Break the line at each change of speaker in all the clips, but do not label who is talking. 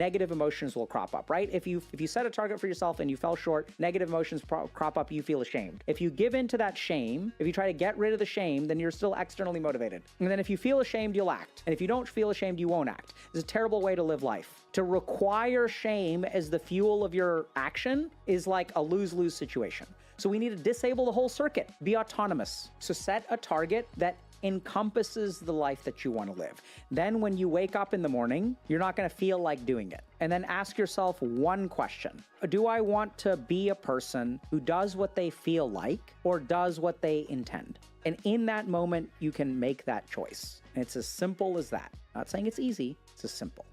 negative emotions will crop up, right? If you set a target for yourself and you fell short, negative emotions crop up, you feel ashamed. If you give in to that shame, if you try to get rid of the shame, then you're still externally motivated. And then if you feel ashamed, you'll act. And if you don't feel ashamed, you won't act. It's a terrible way to live life. To require shame as the fuel of your action is like a lose-lose situation. So we need to disable the whole circuit, be autonomous. So set a target that encompasses the life that you want to live. Then when you wake up in the morning, you're not going to feel like doing it. And then ask yourself one question. Do I want to be a person who does what they feel like or does what they intend? And in that moment, you can make that choice. And it's as simple as that. Not saying it's easy, it's as simple.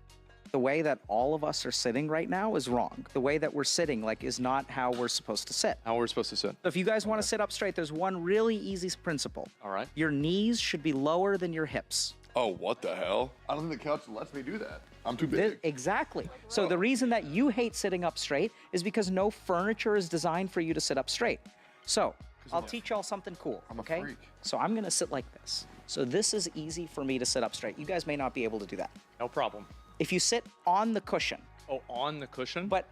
The way that all of us are sitting right now is wrong. The way that we're sitting is not how we're supposed to sit.
How we're supposed to sit.
So if you guys want to sit up straight, there's one really easy principle.
All right.
Your knees should be lower than your hips.
Oh, what the hell? I don't think the couch lets me do that. I'm too big.
Exactly. So the reason that you hate sitting up straight is because no furniture is designed for you to sit up straight. So I'll teach y'all something cool, okay?
Freak.
So I'm gonna sit like this. So this is easy for me to sit up straight. You guys may not be able to do that.
No problem.
If you sit on the cushion.
Oh, on the cushion?
But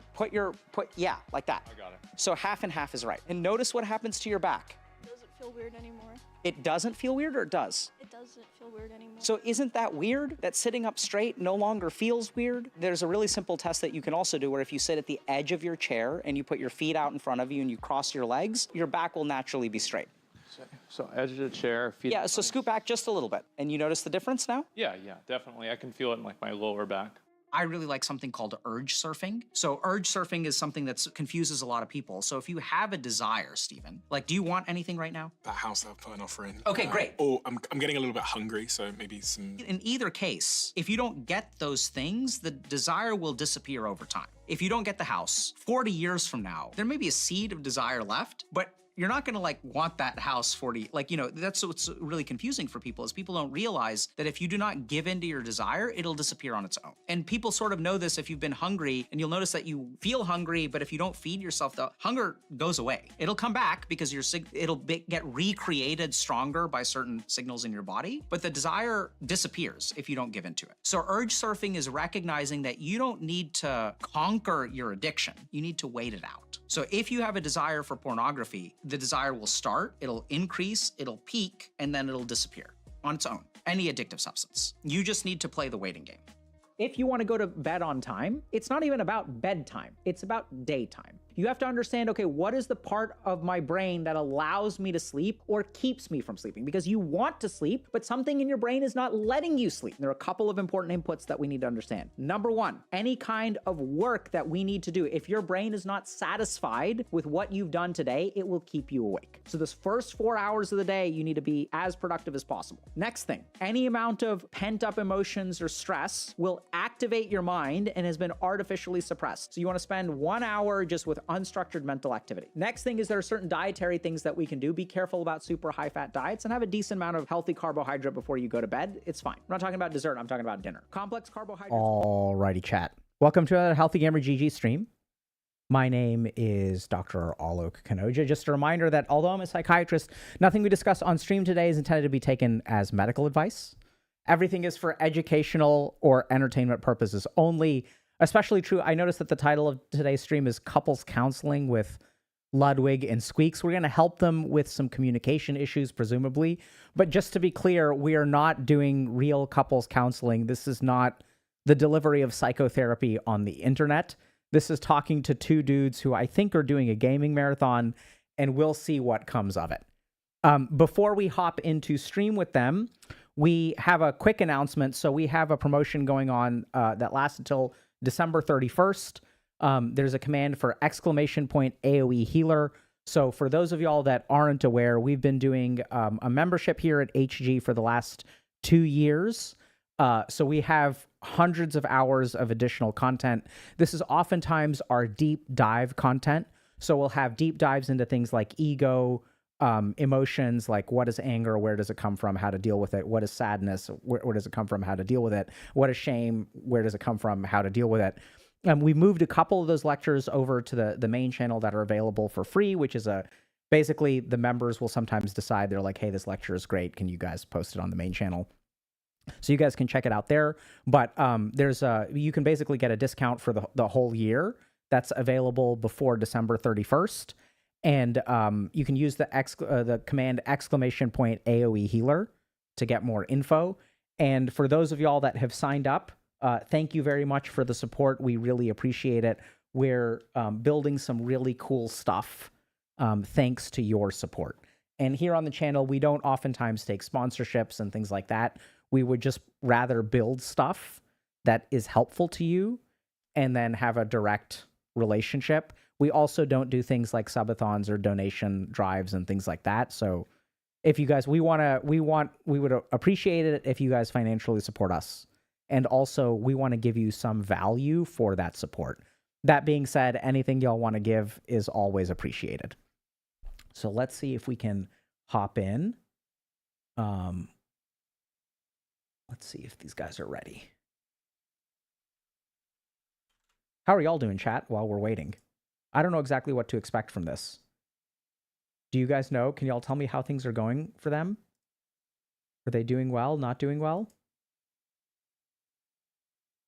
yeah, like that.
I got it.
So half and half is right. And notice what happens to your back.
It doesn't feel weird anymore.
It doesn't feel weird, or it does?
It doesn't feel weird anymore.
So isn't that weird that sitting up straight no longer feels weird? There's a really simple test that you can also do where if you sit at the edge of your chair and you put your feet out in front of you and you cross your legs, your back will naturally be straight.
So edge of the chair, feet.
Yeah, so scoot back just a little bit. And you notice the difference now?
Yeah, definitely. I can feel it in like my lower back.
I really like something called urge surfing. So urge surfing is something that confuses a lot of people. So if you have a desire, Stephen, like, do you want anything right now?
That house I've put an offer in.
Okay, great.
Or I'm getting a little bit hungry, so maybe some...
In either case, if you don't get those things, the desire will disappear over time. If you don't get the house, 40 years from now, there may be a seed of desire left, but you're not gonna like want that house 40, like, you know, that's what's really confusing for people is people don't realize that if you do not give in to your desire, it'll disappear on its own. And people sort of know this if you've been hungry and you'll notice that you feel hungry, but if you don't feed yourself, the hunger goes away. It'll come back because it'll get recreated stronger by certain signals in your body, but the desire disappears if you don't give into it. So urge surfing is recognizing that you don't need to conquer your addiction. You need to wait it out. So if you have a desire for pornography, the desire will start, it'll increase, it'll peak, and then it'll disappear on its own. Any addictive substance. You just need to play the waiting game. If you want to go to bed on time, it's not even about bedtime, it's about daytime. You have to understand, okay, what is the part of my brain that allows me to sleep or keeps me from sleeping? Because you want to sleep, but something in your brain is not letting you sleep. There are a couple of important inputs that we need to understand. Number one, any kind of work that we need to do, if your brain is not satisfied with what you've done today, it will keep you awake. So this first 4 hours of the day, you need to be as productive as possible. Next thing, any amount of pent-up emotions or stress will activate your mind and has been artificially suppressed. So you want to spend 1 hour just with unstructured mental activity. Next thing is there are certain dietary things that we can do. Be careful about super high-fat diets and have a decent amount of healthy carbohydrate before you go to bed. It's fine. I'm not talking about dessert. I'm talking about dinner. Complex carbohydrates. Alrighty, chat. Welcome to another Healthy Gamer GG stream. My name is Dr. Alok Kanoja. Just a reminder that although I'm a psychiatrist, nothing we discuss on stream today is intended to be taken as medical advice. Everything is for educational or entertainment purposes only. Especially true, I noticed that the title of today's stream is Couples Counseling with Ludwig and Squeaks. We're going to help them with some communication issues, presumably. But just to be clear, we are not doing real couples counseling. This is not the delivery of psychotherapy on the internet. This is talking to two dudes who I think are doing a gaming marathon, and we'll see what comes of it. Before we hop into stream with them, we have a quick announcement. So we have a promotion going on that lasts until December 31st. There's a command for !AOE healer. So for those of y'all that aren't aware, we've been doing a membership here at HG for the last 2 years. So we have hundreds of hours of additional content. This is oftentimes our deep dive content. So we'll have deep dives into things like ego, emotions, like what is anger, where does it come from, how to deal with it, what is sadness, where does it come from, how to deal with it, what is shame, where does it come from, how to deal with it. We moved a couple of those lectures over to the main channel that are available for free, which is basically the members will sometimes decide, they're like, hey, this lecture is great, can you guys post it on the main channel?
So you guys can check it out there. But you can basically get a discount for the whole year that's available before December 31st. And you can use the command !AOE healer to get more info. And for those of y'all that have signed up, thank you very much for the support. We really appreciate it. We're building some really cool stuff thanks to your support. And here on the channel, we don't oftentimes take sponsorships and things like that. We would just rather build stuff that is helpful to you and then have a direct relationship. We also don't do things like subathons or donation drives and things like that. So if you guys, we would appreciate it if you guys financially support us. And also we want to give you some value for that support. That being said, anything y'all want to give is always appreciated. So let's see if we can hop in. Let's see if these guys are ready. How are y'all doing, chat, while we're waiting? I don't know exactly what to expect from this. Do you guys know? Can y'all tell me how things are going for them? Are they doing well, not doing well?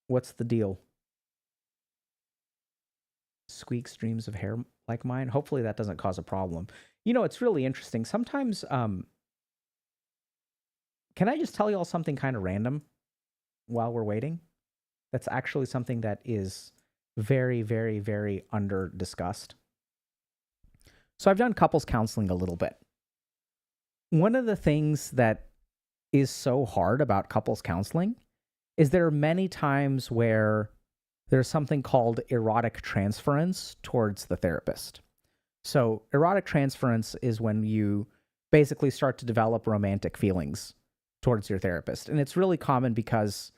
What's the deal? Squeak streams of hair like mine. Hopefully that doesn't cause a problem. You know, it's really interesting. Sometimes, can I just tell y'all something kind of random while we're waiting? That's actually something that is very, very, very under discussed. So I've done couples counseling a little bit. One of the things that is so hard about couples counseling is there are many times where there's something called erotic transference towards the therapist. So erotic transference is when you basically start to develop romantic feelings towards your therapist. And it's really common because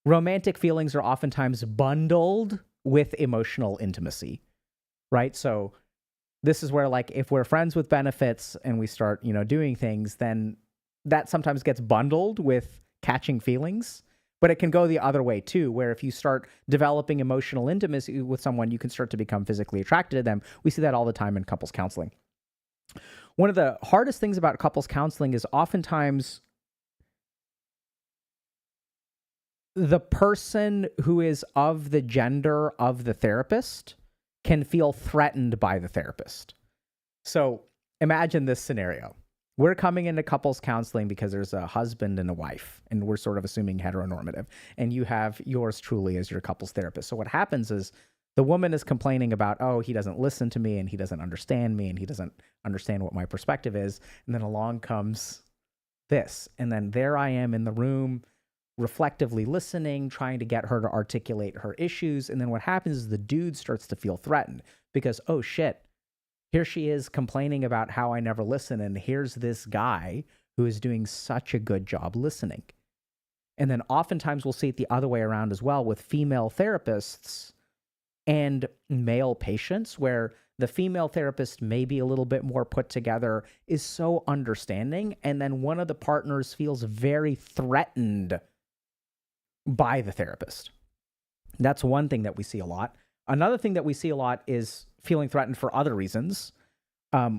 romantic feelings are oftentimes bundled with emotional intimacy, right? So this is where, like, if we're friends with benefits and we start, doing things, then that sometimes gets bundled with catching feelings. But it can go the other way too, where if you start developing emotional intimacy with someone, you can start to become physically attracted to them. We see that all the time in couples counseling. One of the hardest things about couples counseling is oftentimes the person who is of the gender of the therapist can feel threatened by the therapist. So imagine this scenario. We're coming into couples counseling because there's a husband and a wife, and we're sort of assuming heteronormative, and you have yours truly as your couples therapist. So what happens is the woman is complaining about, oh, he doesn't listen to me, and he doesn't understand me, and he doesn't understand what my perspective is. And then along comes this. And then there I am in the room, reflectively listening, trying to get her to articulate her issues. And then what happens is the dude starts to feel threatened because, oh shit, here she is complaining about how I never listen. And here's this guy who is doing such a good job listening. And then oftentimes we'll see it the other way around as well with female therapists and male patients, where the female therapist may be a little bit more put together, is so understanding. And then one of the partners feels very threatened by the therapist. That's one thing that we see a lot. Another thing that we see a lot is feeling threatened for other reasons,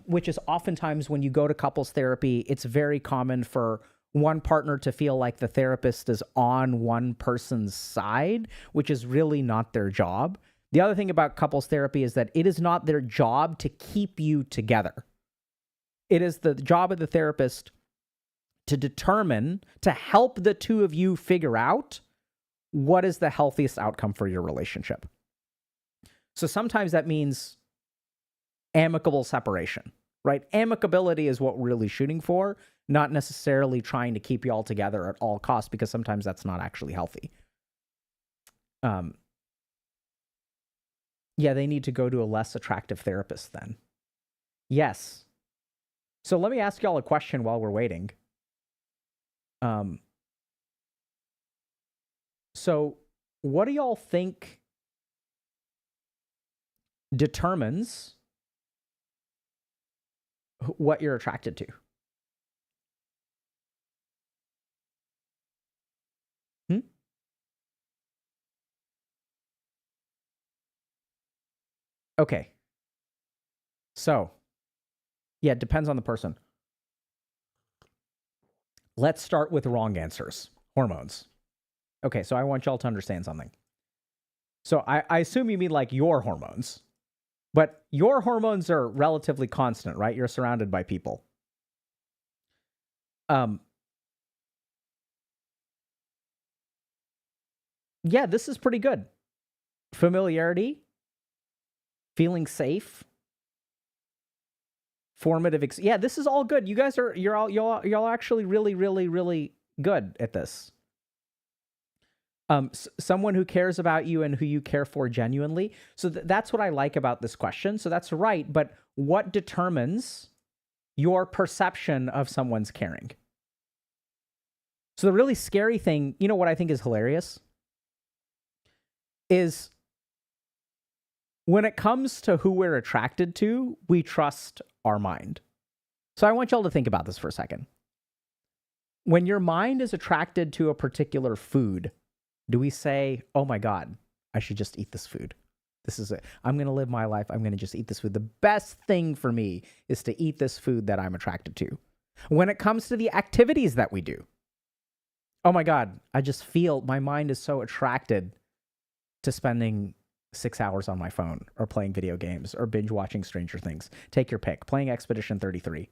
which is oftentimes when you go to couples therapy, it's very common for one partner to feel like the therapist is on one person's side, which is really not their job. The other thing about couples therapy is that it is not their job to keep you together. It is the job of the therapist to determine, to help the two of you figure out what is the healthiest outcome for your relationship. So sometimes that means amicable separation, right? Amicability is what we're really shooting for, not necessarily trying to keep you all together at all costs, because sometimes that's not actually healthy. Yeah, they need to go to a less attractive therapist then. Yes. So let me ask y'all a question while we're waiting. So what do y'all think determines what you're attracted to? Okay. So, yeah, it depends on the person. Let's start with wrong answers. Hormones. Okay, so I want y'all to understand something. So I assume you mean like your hormones. But your hormones are relatively constant, right? You're surrounded by people. Yeah, this is pretty good. Familiarity, feeling safe, formative. Yeah, this is all good. You guys are y'all actually really, really, really good at this. Someone who cares about you and who you care for genuinely. So that's what I like about this question. So that's right. But what determines your perception of someone's caring? So the really scary thing, you know what I think is hilarious? Is when it comes to who we're attracted to, we trust our mind. So I want y'all to think about this for a second. When your mind is attracted to a particular food, do we say, oh my God, I should just eat this food? This is it. I'm going to live my life. I'm going to just eat this food. The best thing for me is to eat this food that I'm attracted to. When it comes to the activities that we do, oh my God, I just feel my mind is so attracted to spending 6 hours on my phone or playing video games or binge watching Stranger Things. Take your pick. Playing Expedition 33.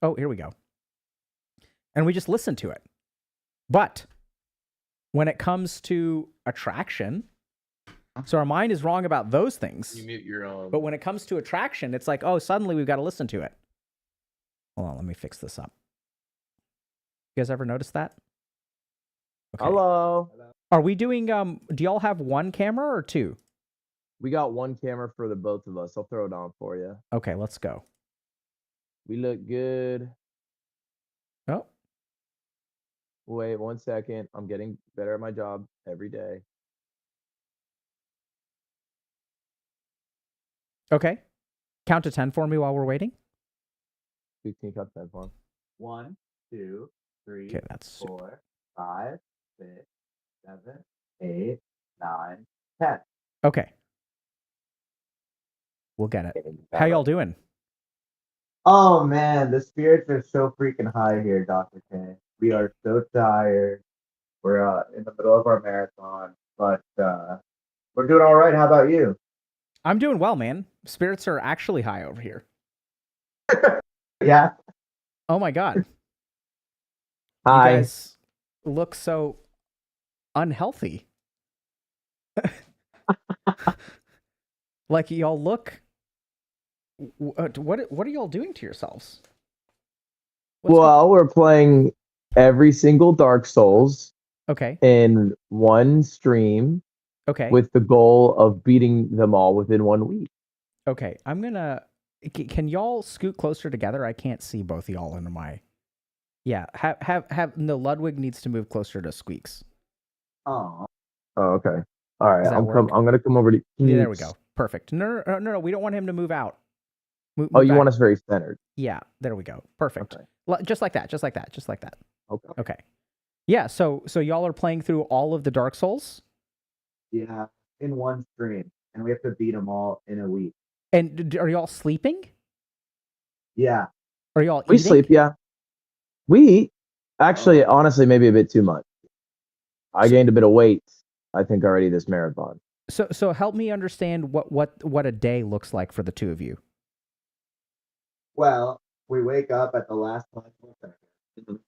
Oh, here we go. And we just listen to it. But when it comes to attraction, so our mind is wrong about those things.
You mute your own.
But when it comes to attraction, it's like, oh, suddenly we've got to listen to it. Hold on, let me fix this up. You guys ever notice that? Okay.
Hello.
Are we doing, do y'all have one camera or two?
We got one camera for the both of us. I'll throw it on for you.
Okay, let's go.
We look good.
Oh.
Wait 1 second. I'm getting better at my job every day.
Okay. Count to 10 for me while we're waiting.
16 cup that form.
1, 2, 3,
Okay, that's
4, 5, 6, 7, 8, 9, 10.
okay. We'll get it. How y'all doing?
Oh man, the spirits are so freaking high here, Dr. K. We are so tired. We're in the middle of our marathon, but we're doing all right. How about you?
I'm doing well, man. Spirits are actually high over here.
Yeah.
Oh my God.
Hi.
You guys look so unhealthy. Like y'all look. What are y'all doing to yourselves?
Well, we're playing every single Dark Souls
Okay.
in one stream
Okay.
with the goal of beating them all within 1 week.
Okay. I'm gonna. Can y'all scoot closer together? I can't see both of y'all into my. Yeah. Have. No. Ludwig needs to move closer to Squeaks.
Oh.
Oh, okay. All right.
Does that
I'm
work?
gonna come over to.
Yeah, there we go. Perfect. No. We don't want him to move out. Move
Oh, you
back.
want us very centered.
Yeah, there we go. Perfect.
Okay.
Just like that.
Okay.
Okay. Yeah, so y'all are playing through all of the Dark Souls?
Yeah, in one stream, and we have to beat them all in a week.
And are y'all sleeping?
Yeah.
Are y'all
We
eating?
sleep, yeah. We eat. Actually, honestly, maybe a bit too much. I gained a bit of weight, I think, already this marathon.
So help me understand what a day looks like for the two of you.
Well, we wake up at the last possible second.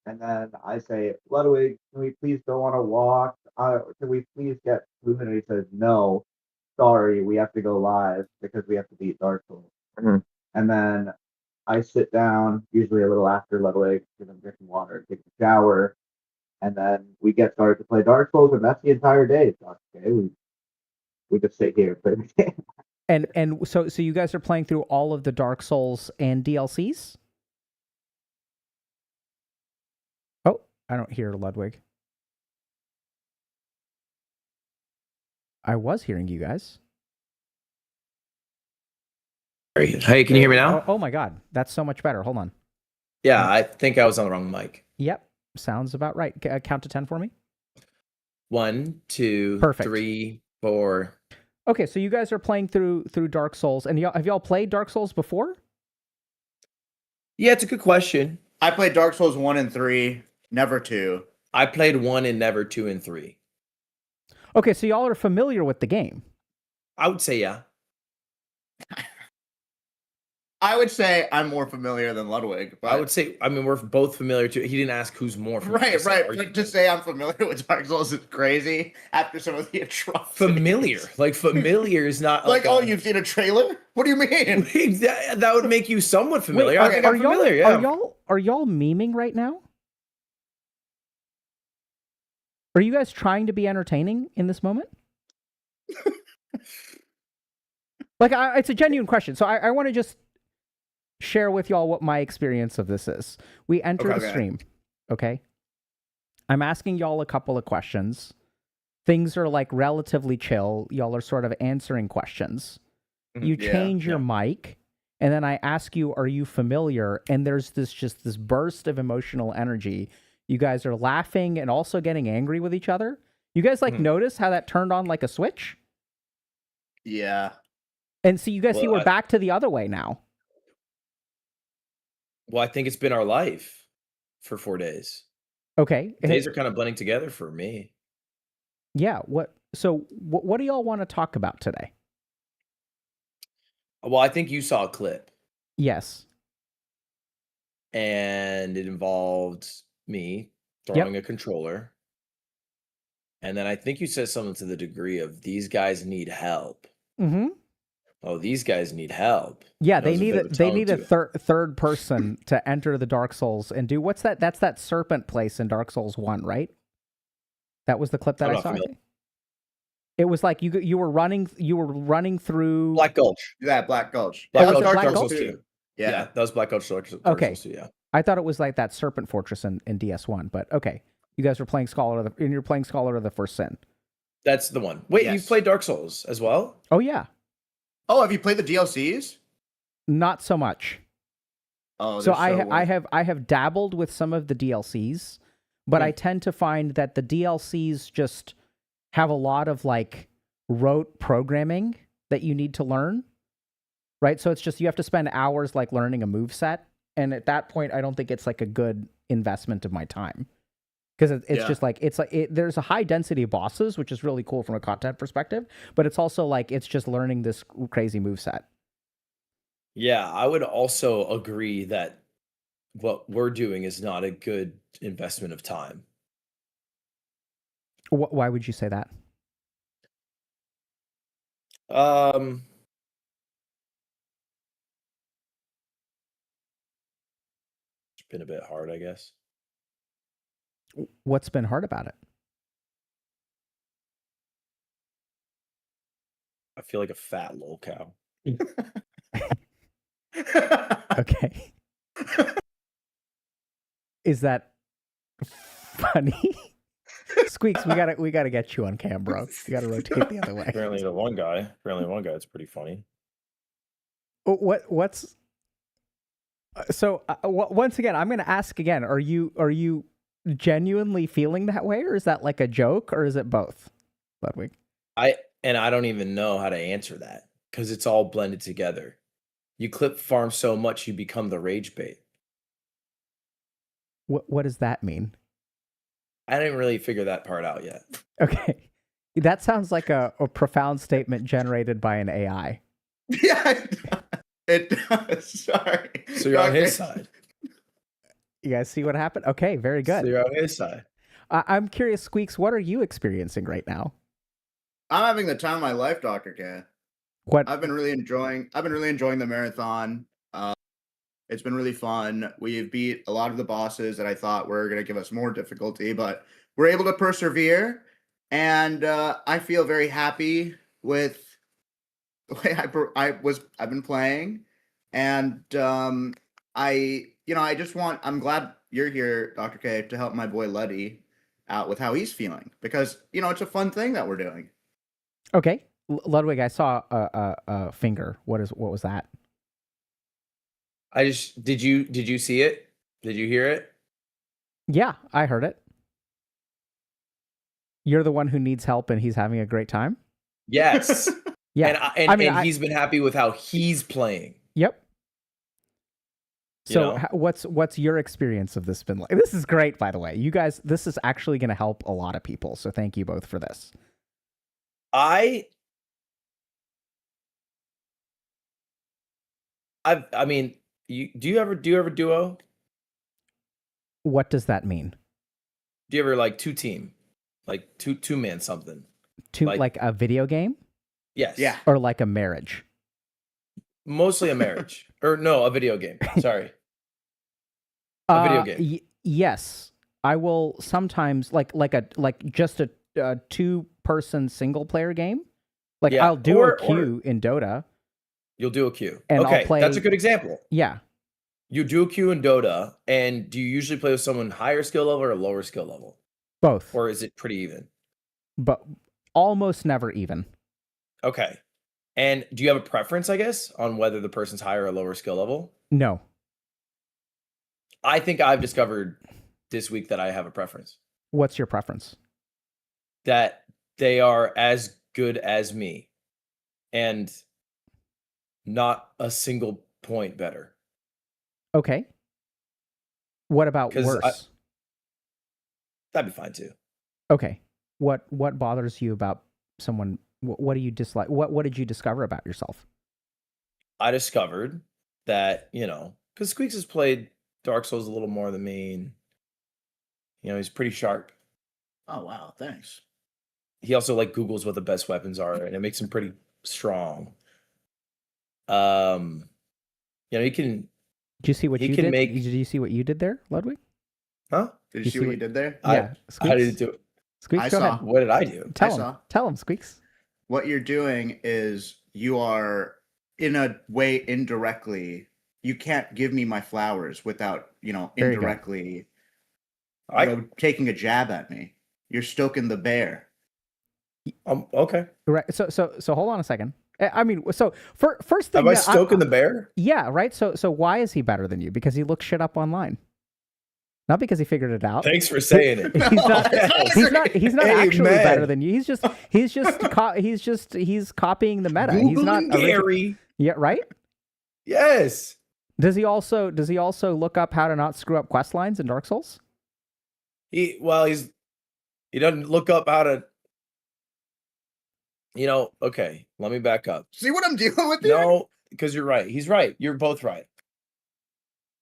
And then I say, Ludwig, can we please go on a walk? Can we please get food? And he says, no, sorry, we have to go live because we have to beat Dark Souls.
Mhm.
And then I sit down, usually a little after Ludwig, because I'm drinking water, take a shower, and then we get started to play Dark Souls, and that's the entire day. So, okay, we just sit here and play the game.
And so you guys are playing through all of the Dark Souls and DLCs? Oh, I don't hear Ludwig. I was hearing you guys.
Hey, can you hear me now?
Oh my God, that's so much better. Hold on.
Yeah, I think I was on the wrong mic.
Yep, sounds about right. Count to 10 for me.
1, 2,
Perfect.
3, 4.
Okay, so you guys are playing through Dark Souls, and have y'all played Dark Souls before?
Yeah, it's a good question.
I played Dark Souls 1 and 3, never 2.
I played 1 and never 2 and 3.
Okay, so y'all are familiar with the game.
I would say yeah.
I would say I'm more familiar than Ludwig. But...
I would say, I mean, we're both familiar too. He didn't ask who's more familiar.
Right. But to say I'm familiar with Dark Souls is crazy after some of the atrocities.
Familiar. Like, familiar is not
like oh, you've seen a trailer? What do you mean?
that would make you somewhat familiar.
Wait,
I think I'm familiar, yeah.
Are y'all memeing right now? Are you guys trying to be entertaining in this moment? Like, it's a genuine question. So I want to just share with y'all what my experience of this is. We enter the stream, okay? I'm asking y'all a couple of questions. Things are like relatively chill. Y'all are sort of answering questions. You change your mic, and then I ask you, are you familiar? And there's this burst of emotional energy. You guys are laughing and also getting angry with each other. You guys notice how that turned on like a switch?
Yeah.
And so you guys see we're back to the other way now.
Well, I think it's been our life for 4 days.
Okay.
Days are kind of blending together for me.
Yeah. What do y'all want to talk about today?
Well, I think you saw a clip.
Yes.
And it involved me throwing a controller. And then I think you said something to the degree of these guys need help.
Mm-hmm.
Oh, these guys need help.
Yeah, they need a third person to enter the Dark Souls and do what's that? That's that serpent place in Dark Souls 1, right? That was the clip that I saw. It was like you were running through
Black Gulch.
Yeah, Black Gulch.
Black
Gulch,
Dark
Dark
Souls
Gulch?
2. Yeah, that was Black Gulch Dark Souls 2, yeah.
I thought it was like that serpent fortress in DS1, but okay. You guys were playing Scholar and you're playing Scholar of the First Sin.
That's the one. Wait, you've played Dark Souls as well?
Oh yeah.
Oh, have you played the DLCs?
Not so much.
Oh,
so I have dabbled with some of the DLCs, but I tend to find that the DLCs just have a lot of like rote programming that you need to learn. Right? So it's just you have to spend hours like learning a move set, and at that point I don't think it's like a good investment of my time. Because it's just like there's a high density of bosses, which is really cool from a content perspective, but it's also like it's just learning this crazy moveset.
Yeah, I would also agree that what we're doing is not a good investment of time.
Why would you say that?
It's been a bit hard, I guess.
What's been hard about it?
I feel like a fat lol cow.
Okay. Is that funny? Squeaks, we gotta get you on cam, bro. You gotta rotate the other way.
Apparently one guy, it's pretty funny.
What's so once again, I'm gonna ask again, are you genuinely feeling that way, or is that like a joke, or is it both, Ludwig?
I don't even know how to answer that because it's all blended together. You clip farm so much you become the rage bait.
What does that mean?
I didn't really figure that part out yet.
Okay, that sounds like a profound statement generated by an AI.
Yeah, it does. Sorry.
So you're on his side.
You guys see what happened? Okay, very good.
So you're on his side.
I'm curious, Squeaks, what are you experiencing right now?
I'm having the time of my life, Dr. K.
What?
I've been really enjoying the marathon. It's been really fun. We've beat a lot of the bosses that I thought were going to give us more difficulty, but we're able to persevere. And I feel very happy with the way I've been playing. And I'm glad you're here, Dr. K, to help my boy Luddy out with how he's feeling, because it's a fun thing that we're doing.
Okay, Ludwig, I saw a finger. What was that?
Did you see it? Did you hear it?
Yeah, I heard it. You're the one who needs help, and he's having a great time.
Yes.
Yeah,
and he's been happy with how he's playing.
Yep. So what's your experience of this been like? This is great, by the way. You guys, this is actually going to help a lot of people. So thank you both for this.
I mean, do you ever duo?
What does that mean?
Do you ever like two-team, like two man something?
Like a video game?
Yes.
Yeah.
Or like a marriage?
Mostly a marriage, or no, a video game. Sorry, a video game.
Yes, I will sometimes like just a 2-person single player game. Like I'll do a queue in Dota.
You'll do a queue.
And
okay,
I'll play,
that's a good example.
Yeah.
You do a queue in Dota, and do you usually play with someone higher skill level or lower skill level?
Both.
Or is it pretty even?
But almost never even.
Okay. And do you have a preference, I guess, on whether the person's higher or lower skill level?
No.
I think I've discovered this week that I have a preference.
What's your preference?
That they are as good as me and not a single point better.
Okay. What about worse?
That'd be fine too.
Okay. What bothers you about someone? What do you dislike? What did you discover about yourself?
I discovered that, because Squeaks has played Dark Souls a little more than me, and he's pretty sharp.
Oh wow, thanks.
He also Googles what the best weapons are, and it makes him pretty strong. He can.
Did you see what you did? Did you see what you did there, Ludwig?
Huh?
Did you see what you did there?
Yeah.
I didn't do it.
Squeaks, go ahead.
What did I do?
Tell him, Squeaks.
What you're doing is you are, in a way, indirectly. You can't give me my flowers without, indirectly taking a jab at me. You're stoking the bear.
Okay.
Right. So hold on a second. I mean, so first thing.
Am I stoking the bear?
Yeah. Right. So why is he better than you? Because he looks shit up online. Not because he figured it out.
Thanks for saying it.
He's not actually better than you. He's copying the meta.
Googling
he's not
Gary.
Yeah, right?
Yes.
Does he also look up how to not screw up quest lines in Dark Souls?
He doesn't look up how to okay, let me back up.
See what I'm dealing with here?
No, because you're right. He's right. You're both right.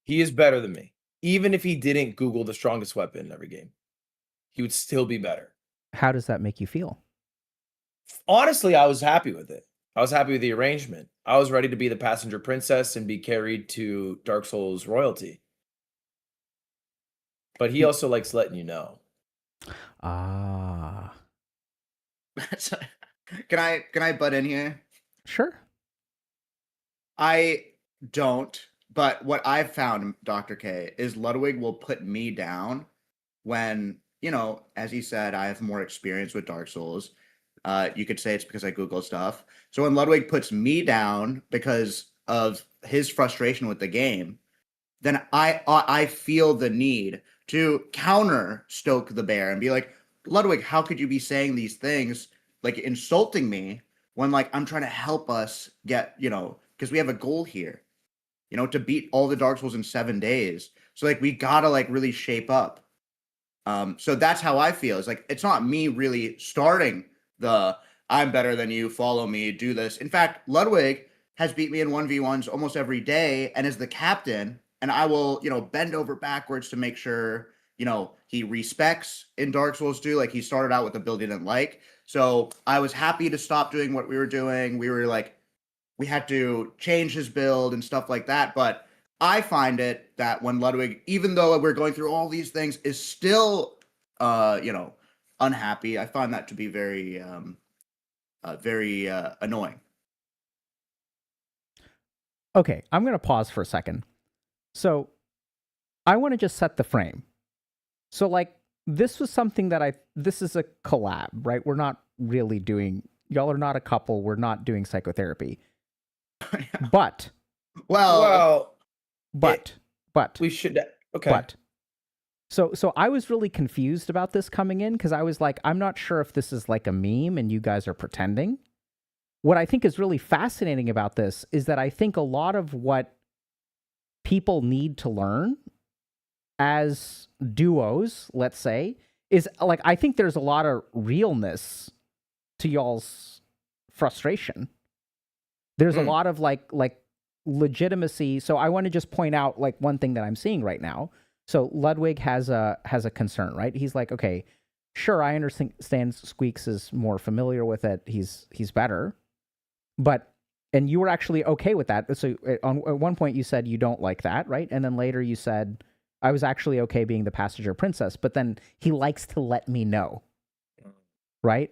He is better than me. Even if he didn't Google the strongest weapon in every game, he would still be better.
How does that make you feel?
Honestly, I was happy with it. I was happy with the arrangement. I was ready to be the passenger princess and be carried to Dark Souls royalty. But he also likes letting you know.
Ah.
Can I butt in here?
Sure.
I don't. But what I've found, Dr. K, is Ludwig will put me down when, as he said, I have more experience with Dark Souls. You could say it's because I Google stuff. So when Ludwig puts me down because of his frustration with the game, then I feel the need to counter stoke the bear and be like, Ludwig, how could you be saying these things, insulting me when I'm trying to help us get, because we have a goal here. To beat all the Dark Souls in 7 days. So we gotta really shape up. So that's how I feel. It's it's not me really starting the I'm better than you, follow me, do this. In fact, Ludwig has beat me in 1v1s almost every day and is the captain. And I will, bend over backwards to make sure, he respects in Dark Souls 2. He started out with a build he didn't like. So I was happy to stop doing what we were doing. We were we had to change his build and stuff like that. But I find it that when Ludwig, even though we're going through all these things, is still, unhappy, I find that to be very, very annoying.
Okay, I'm going to pause for a second. So I want to just set the frame. So this was something that this is a collab, right? We're not really doing, y'all are not a couple. We're not doing psychotherapy. But
we should okay.
But so I was really confused about this coming in because I was I'm not sure if this is a meme and you guys are pretending. What I think is really fascinating about this is that I think a lot of what people need to learn as duos, let's say, is like, I think there's a lot of realness to y'all's frustration. There's a lot of like legitimacy. So I want to just point out like one thing that I'm seeing right now. So Ludwig has a concern, right? He's like, okay, sure, I understand Squeaks is more familiar with it. He's better. But, and you were actually okay with that. So at one point you said you don't like that, right? And then later you said, I was actually okay being the passenger princess, but then he likes to let me know, right?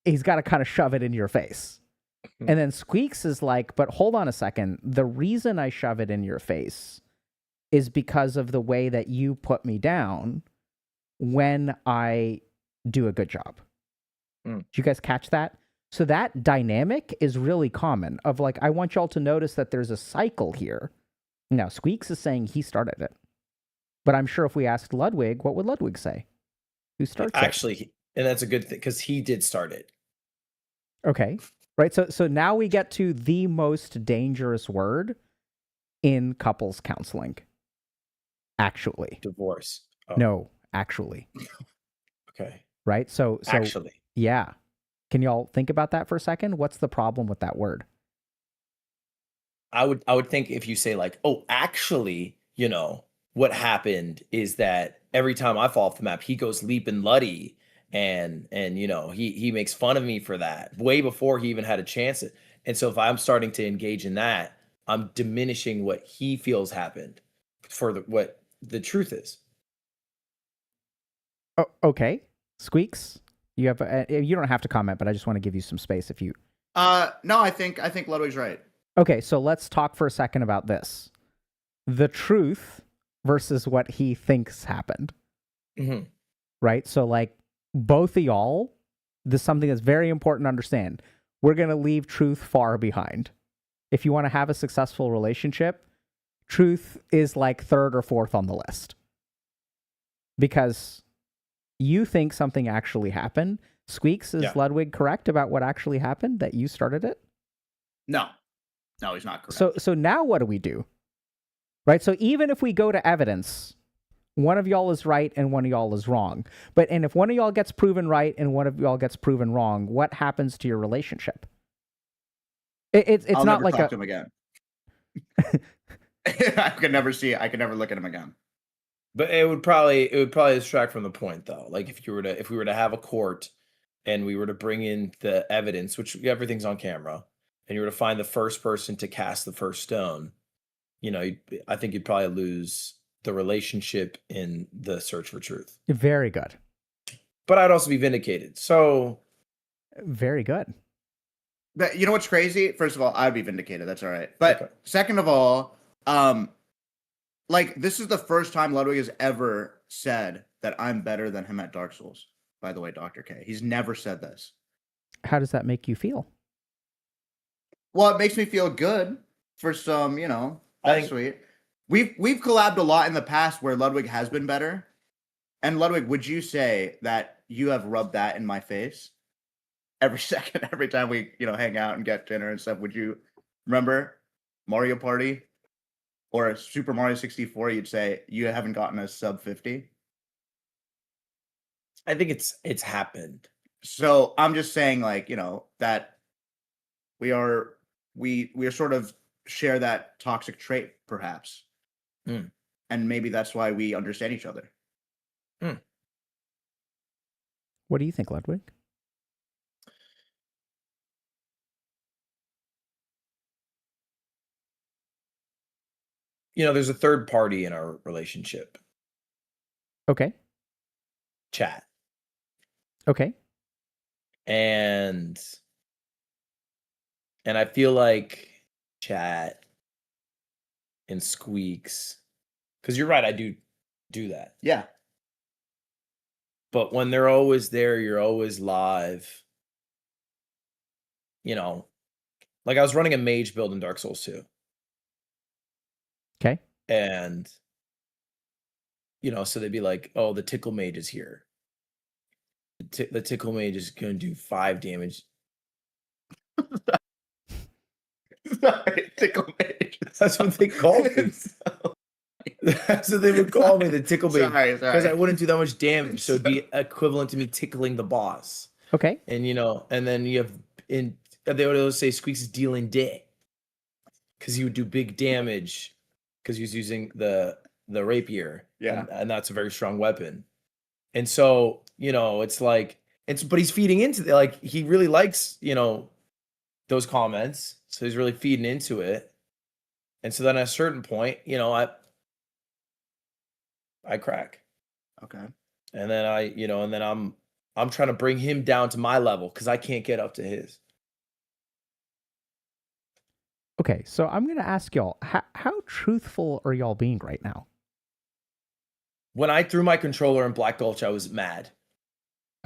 He's got to kind of shove it in your face. And then Squeaks is like, but hold on a second. The reason I shove it in your face is because of the way that you put me down when I do a good job. Did you guys catch that? So that dynamic is really common of like, I want y'all to notice that there's a cycle here. Now, Squeaks is saying he started it. But I'm sure if we asked Ludwig, what would Ludwig say? Who starts it?
Actually, and that's a good thing because he did start it.
Okay. Right. So now we get to the most dangerous word in couples counseling. Actually.
Divorce. Oh.
No, actually.
Okay.
Right? So
Actually.
Yeah. Can y'all think about that for a second? What's the problem with that word?
I would think if you say like, oh, actually, you know, what happened is that every time I fall off the map, he goes leaping Luddy and you know, he makes fun of me for that way before he even had a chance. And so if I'm starting to engage in that, I'm diminishing what he feels happened for what the truth is.
Oh, okay. Squeaks, you have you don't have to comment, but I just want to give you some space if you.
No, I think Ludwig's right.
Okay, so let's talk for a second about this. The truth versus what he thinks happened.
Mm-hmm.
Right? So like both of y'all, this is something that's very important to understand. We're going to leave truth far behind. If you want to have a successful relationship, truth is like third or fourth on the list. Because you think something actually happened. Squeaks, is Ludwig correct about what actually happened, that you started it?
No, he's not correct.
So now what do we do? Right? So even if we go to evidence, one of y'all is right and one of y'all is wrong. And if one of y'all gets proven right and one of y'all gets proven wrong, what happens to your relationship? It's
I'll
not
never
like
talk to him again. I could never look at him again.
But it would probably distract from the point though. Like if we were to have a court and we were to bring in the evidence, which everything's on camera, and you were to find the first person to cast the first stone, you know, I think you'd probably lose the relationship in the search for truth.
Very good.
But I'd also be vindicated. So
very good.
But you know what's crazy? First of all, I'd be vindicated. That's all right. But second of all, like this is the first time Ludwig has ever said that I'm better than him at Dark Souls. By the way, Dr. K, he's never said this.
How does that make you feel?
Well, it makes me feel good for some, you know, that's sweet. We've collabed a lot in the past where Ludwig has been better. And Ludwig, would you say that you have rubbed that in my face every second, every time we, you know, hang out and get dinner and stuff? Would you remember Mario Party or Super Mario 64? You'd say you haven't gotten a sub 50.
I think it's happened.
So I'm just saying, like, you know, that we are sort of share that toxic trait, perhaps. And maybe that's why we understand each other.
What do you think, Ludwig?
You know, there's a third party in our relationship.
Okay.
Chat.
Okay.
And I feel like Chat and Squeaks, because you're right, I do that.
Yeah.
But when they're always there, you're always live. You know, like I was running a mage build in Dark Souls 2.
Okay.
And, you know, so they'd be like, oh, the tickle mage is here. The tickle mage is going to do 5 damage.
Sorry, tickle mage.
That's what they call me. That's what they would call me, the tickle baby.
Sorry,
Because I
sorry.
wouldn't do that much damage, so it'd be equivalent to me tickling the boss.
Okay.
And and then you have they would always say Squeaks is dealing dick because he would do big damage because he was using the rapier.
Yeah.
and that's a very strong weapon. And so it's like but he's feeding into like he really likes those comments, so he's really feeding into it. And so then at a certain point, I crack.
Okay.
And then and then I'm trying to bring him down to my level because I can't get up to his.
Okay, so I'm going to ask y'all, how truthful are y'all being right now?
When I threw my controller in Black Gulch, I was mad.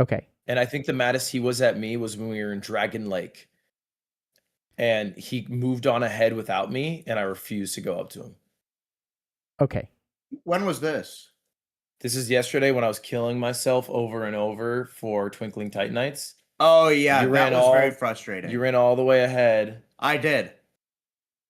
Okay.
And I think the maddest he was at me was when we were in Dragon Lake. And he moved on ahead without me, and I refused to go up to him.
Okay.
When was this?
This is yesterday when I was killing myself over and over for Twinkling Titanites.
Oh yeah,
You
that
ran
was very
all-
frustrating.
You ran all the way ahead.
I did,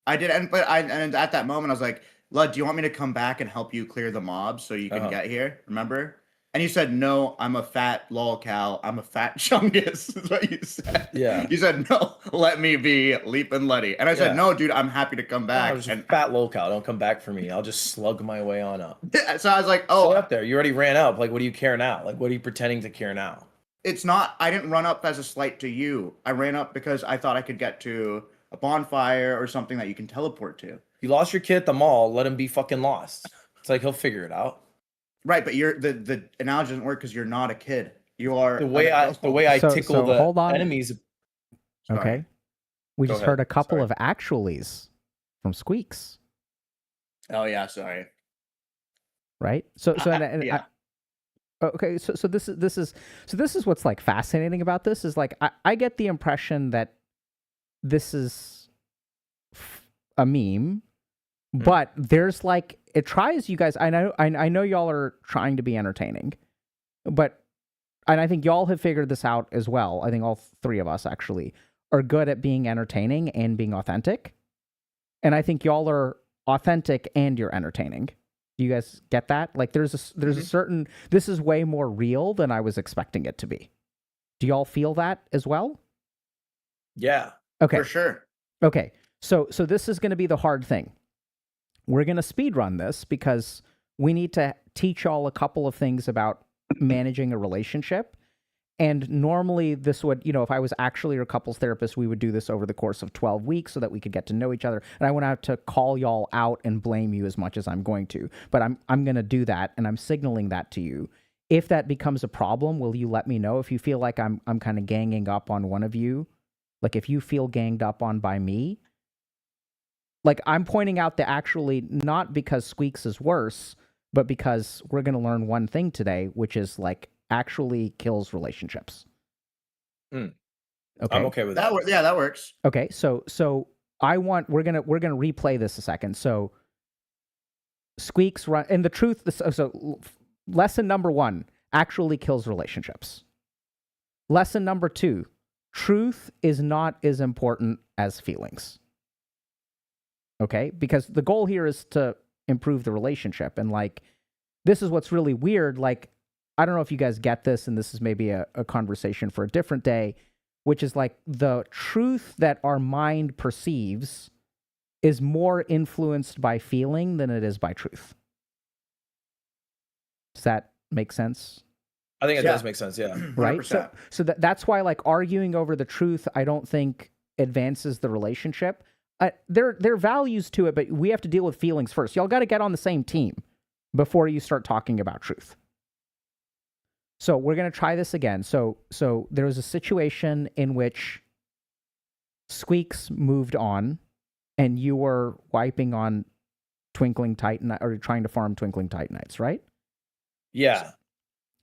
and at that moment I was like, "Lud, do you want me to come back and help you clear the mobs so you can
Uh-huh.
get here?" Remember? And you said, "No, I'm a fat lolcow. I'm a fat chungus." Is what you said.
Yeah.
You said, "No, let me be Leap and Letty," and I said,
Yeah.
"No, dude, I'm happy to come
I
back."
was a
And
fat lolcow. Don't come back for me. I'll just slug my way on up.
so I was like,
Oh,
"Oh,
up there. You already ran up. Like, what do you care now? Like, what are you pretending to care now?
it's not." I didn't run up as a slight to you. I ran up because I thought I could get to a bonfire or something that you can teleport to.
You lost your kid at the mall. Let him be fucking lost. It's like he'll figure it out.
Right, but the analogy doesn't work because you're not a kid. You are
The way
an
I
adult.
tickle
so
the
hold on.
enemies.
Sorry.
Okay. We
Go
just
ahead.
heard a couple
Sorry.
of actuallys from Squeaks,
Oh yeah, sorry.
right?
Yeah.
Okay, so this is what's like fascinating about this is like I get the impression that this is a meme, but there's like it tries you guys. I know y'all are trying to be entertaining, but and I think y'all have figured this out as well. I think all three of us actually are good at being entertaining and being authentic, and I think y'all are authentic and you're entertaining. Do you guys get that? Like there's a certain, this is way more real than I was expecting it to be. Do y'all feel that as well?
Yeah.
Okay.
For sure.
Okay. So this is going to be the hard thing. We're going to speed run this because we need to teach y'all a couple of things about managing a relationship. And normally this would, if I was actually a couples therapist, we would do this over the course of 12 weeks so that we could get to know each other. And I wouldn't have to call y'all out and blame you as much as I'm going to. But I'm going to do that, and I'm signaling that to you. If that becomes a problem, will you let me know? If you feel like I'm kind of ganging up on one of you, like if you feel ganged up on by me, like I'm pointing out that actually not because Squeaks is worse, but because we're going to learn one thing today, which is like actually kills relationships.
Okay.
Okay.
I'm okay with that.
Yeah, that works.
Okay, so we're gonna replay this a second. So Squeaks run, and the truth. So lesson number 1 actually kills relationships. Lesson number 2: truth is not as important as feelings. Okay, because the goal here is to improve the relationship, and like this is what's really weird. Like I don't know if you guys get this, and this is maybe a conversation for a different day, which is like the truth that our mind perceives is more influenced by feeling than it is by truth. Does that make sense?
I think it
Yeah.
does make sense. Yeah.
Right?
100%.
So that's why like arguing over the truth, I don't think advances the relationship. There are values to it, but we have to deal with feelings first. Y'all got to get on the same team before you start talking about truth. So we're going to try this again. So there was a situation in which Squeaks moved on and you were wiping on Twinkling Titan, or trying to farm Twinkling Titanites, right?
Yeah.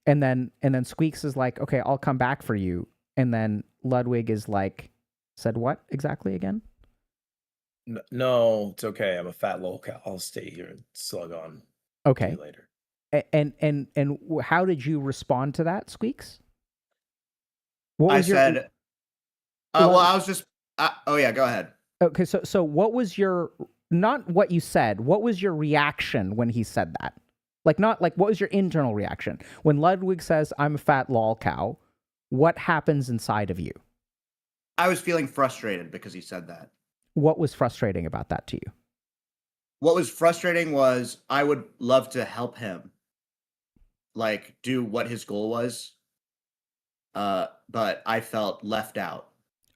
And then Squeaks is like, okay, I'll come back for you. And then Ludwig is like, said what exactly again?
No, it's okay. I'm a fat lolcow. I'll stay here and slug on.
Okay.
See you later.
And how did you respond to that, Squeaks? What
I
was your-
said, well, I was just, oh yeah, go ahead.
Okay, so what was your, not what you said, what was your reaction when he said that? Like, not like, what was your internal reaction? When Ludwig says, I'm a fat lol cow, what happens inside of you?
I was feeling frustrated because he said that.
What was frustrating about that to you?
What was frustrating was I would love to help him, like, do what his goal was, but I felt left out.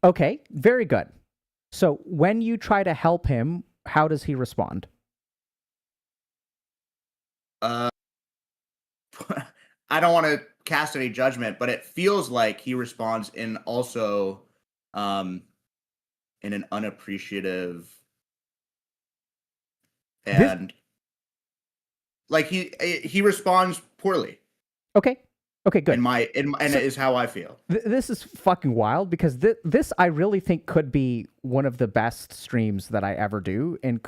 Okay, very good. So when you try to help him, how does he respond?
I don't want to cast any judgment, but it feels like he responds in also in an unappreciative and like he responds poorly.
Okay. Okay, good.
And it is how I feel.
This is fucking wild because this I really think could be one of the best streams that I ever do and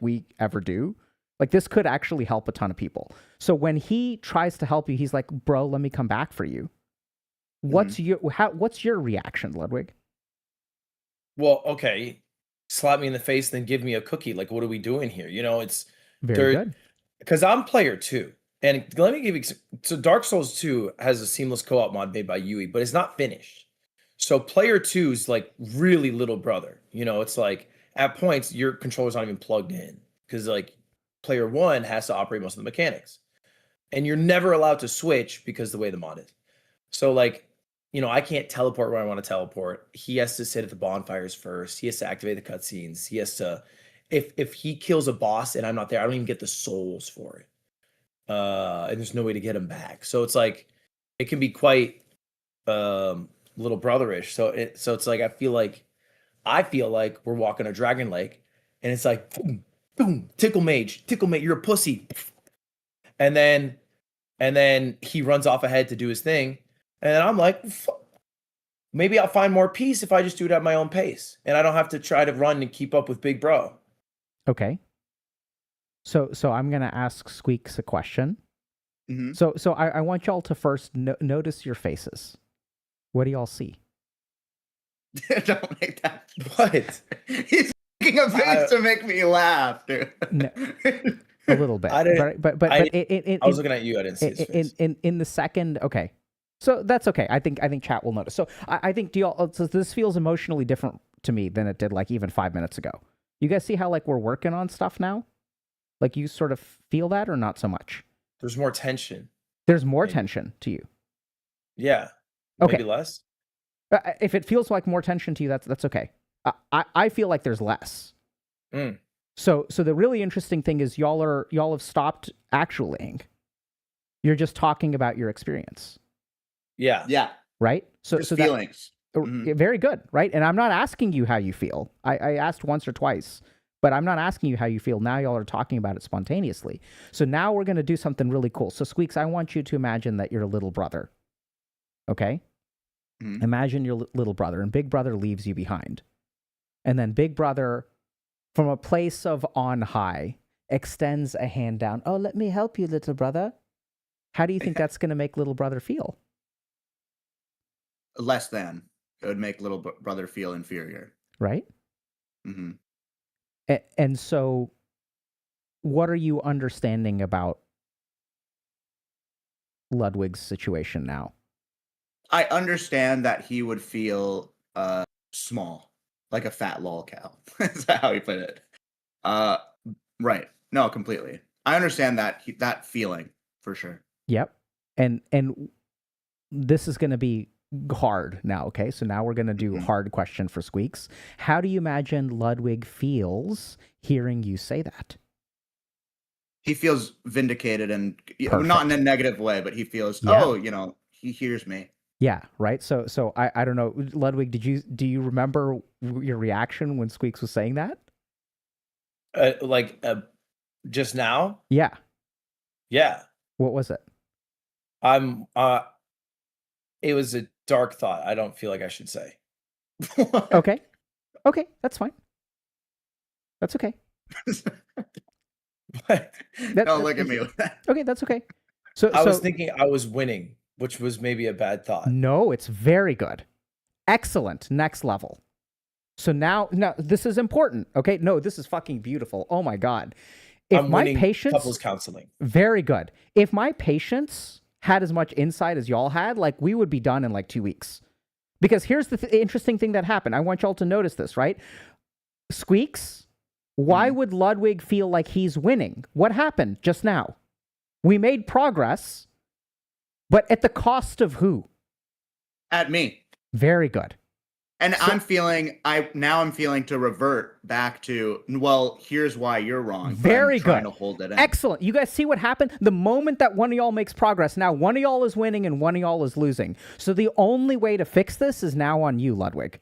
we ever do. Like, this could actually help a ton of people. So when he tries to help you, he's like, bro, let me come back for you. What's your reaction, Ludwig?
Well, okay, slap me in the face, then give me a cookie. Like, what are we doing here? You know, it's
very good.
Because I'm player 2. And let me give you, so Dark Souls 2 has a seamless co-op mod made by Yui, but it's not finished. So player 2 is like really little brother. You know, it's like at points your controller's not even plugged in because like player 1 has to operate most of the mechanics. And you're never allowed to switch because the way the mod is. So like, you know, I can't teleport where I want to teleport. He has to sit at the bonfires first. He has to activate the cutscenes. He has to, if he kills a boss and I'm not there, I don't even get the souls for it. And there's no way to get him back. So it's like it can be quite little brotherish. So it's like I feel like we're walking a Dragon Lake and it's like boom, boom, tickle mage, you're a pussy. And then he runs off ahead to do his thing. And then I'm like, maybe I'll find more peace if I just do it at my own pace. And I don't have to try to run and keep up with Big Bro.
Okay. So I'm going to ask Squeaks a question.
Mm-hmm.
So I want y'all to first notice your faces. What do y'all see?
Don't make that.
What?
He's making a face to make me laugh, dude.
No, a little bit. I
was looking at you. I didn't see his face.
In the second. Okay. So that's okay. I think chat will notice. So I think so this feels emotionally different to me than it did like even 5 minutes ago. You guys see how like we're working on stuff now? Like you sort of feel that or not so much?
There's more tension.
There's more tension to you.
Yeah.
Okay.
Maybe less.
If it feels like more tension to you, that's okay. I feel like there's less.
Mm.
So the really interesting thing is y'all have stopped actualing. You're just talking about your experience.
Yeah.
Yeah.
Right? So
feelings.
Very good, right? And I'm not asking you how you feel. I asked once or twice, but I'm not asking you how you feel. Now y'all are talking about it spontaneously. So now we're going to do something really cool. So Squeaks, I want you to imagine that you're a little brother. Okay? Mm-hmm. Imagine your little brother, and Big Brother leaves you behind. And then Big Brother, from a place of on high, extends a hand down. Oh, let me help you, little brother. How do you think that's going to make little brother feel?
Less than. It would make little brother feel inferior.
Right?
Mm-hmm.
And so, what are you understanding about Ludwig's situation now?
I understand that he would feel small, like a fat lol cow. That's how he put it. Right. No, completely. I understand that feeling for sure.
Yep. And this is going to be hard now, okay? So now we're going to do hard question for Squeaks. How do you imagine Ludwig feels hearing you say that?
He feels vindicated and not in a negative way, but he feels, he hears me.
Yeah, right. So I don't know, Ludwig, do you remember your reaction when Squeaks was saying that?
Just now?
Yeah.
Yeah.
What was it?
It was a dark thought. I don't feel like I should say.
Okay, that's fine. That's okay.
What?
Don't look at me with that.
Okay, that's okay. So
I was thinking I was winning, which was maybe a bad thought.
No, it's very good. Excellent. Next level. So now this is important. Okay, no, this is fucking beautiful. Oh my god. If
I'm
my
winning
patients,
couples counseling.
very good. If my patients had as much insight as y'all had, like we would be done in like 2 weeks. Because here's the interesting thing that happened. I want y'all to notice this, right? Squeaks, why would Ludwig feel like he's winning? What happened just now? We made progress, but at the cost of who?
At me.
Very good.
And I'm feeling to revert back to, well, here's why you're wrong. but
Very
I'm trying
good.
to hold it in.
Excellent. You guys see what happened? The moment that one of y'all makes progress, now one of y'all is winning and one of y'all is losing. So the only way to fix this is now on you, Ludwig.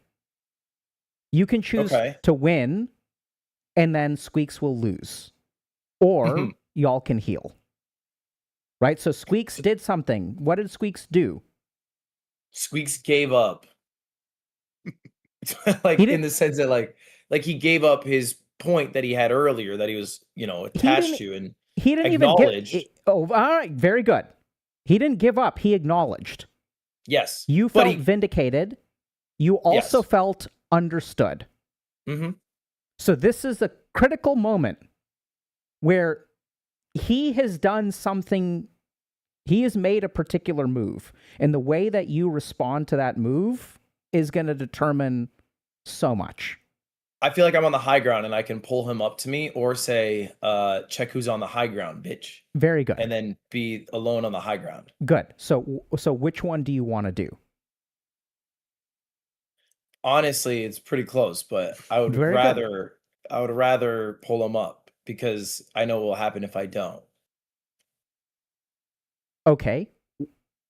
You can choose to win, and then Squeaks will lose. Or y'all can heal. Right? So Squeaks did something. What did Squeaks do?
Squeaks gave up. Like in the sense that like he gave up his point that he had earlier that he was, attached to, and
he didn't
acknowledged.
even all right, very good. He didn't give up. He acknowledged.
Yes.
You felt vindicated. You also felt understood.
Mm-hmm.
So this is a critical moment where he has done something. He has made a particular move, and the way that you respond to that move is going to determine so much.
I feel like I'm on the high ground and I can pull him up to me or say, check who's on the high ground, bitch.
Very good.
And then be alone on the high ground.
Good. So which one do you want to do?
Honestly, it's pretty close, but I would rather pull him up because I know what will happen if I don't.
Okay.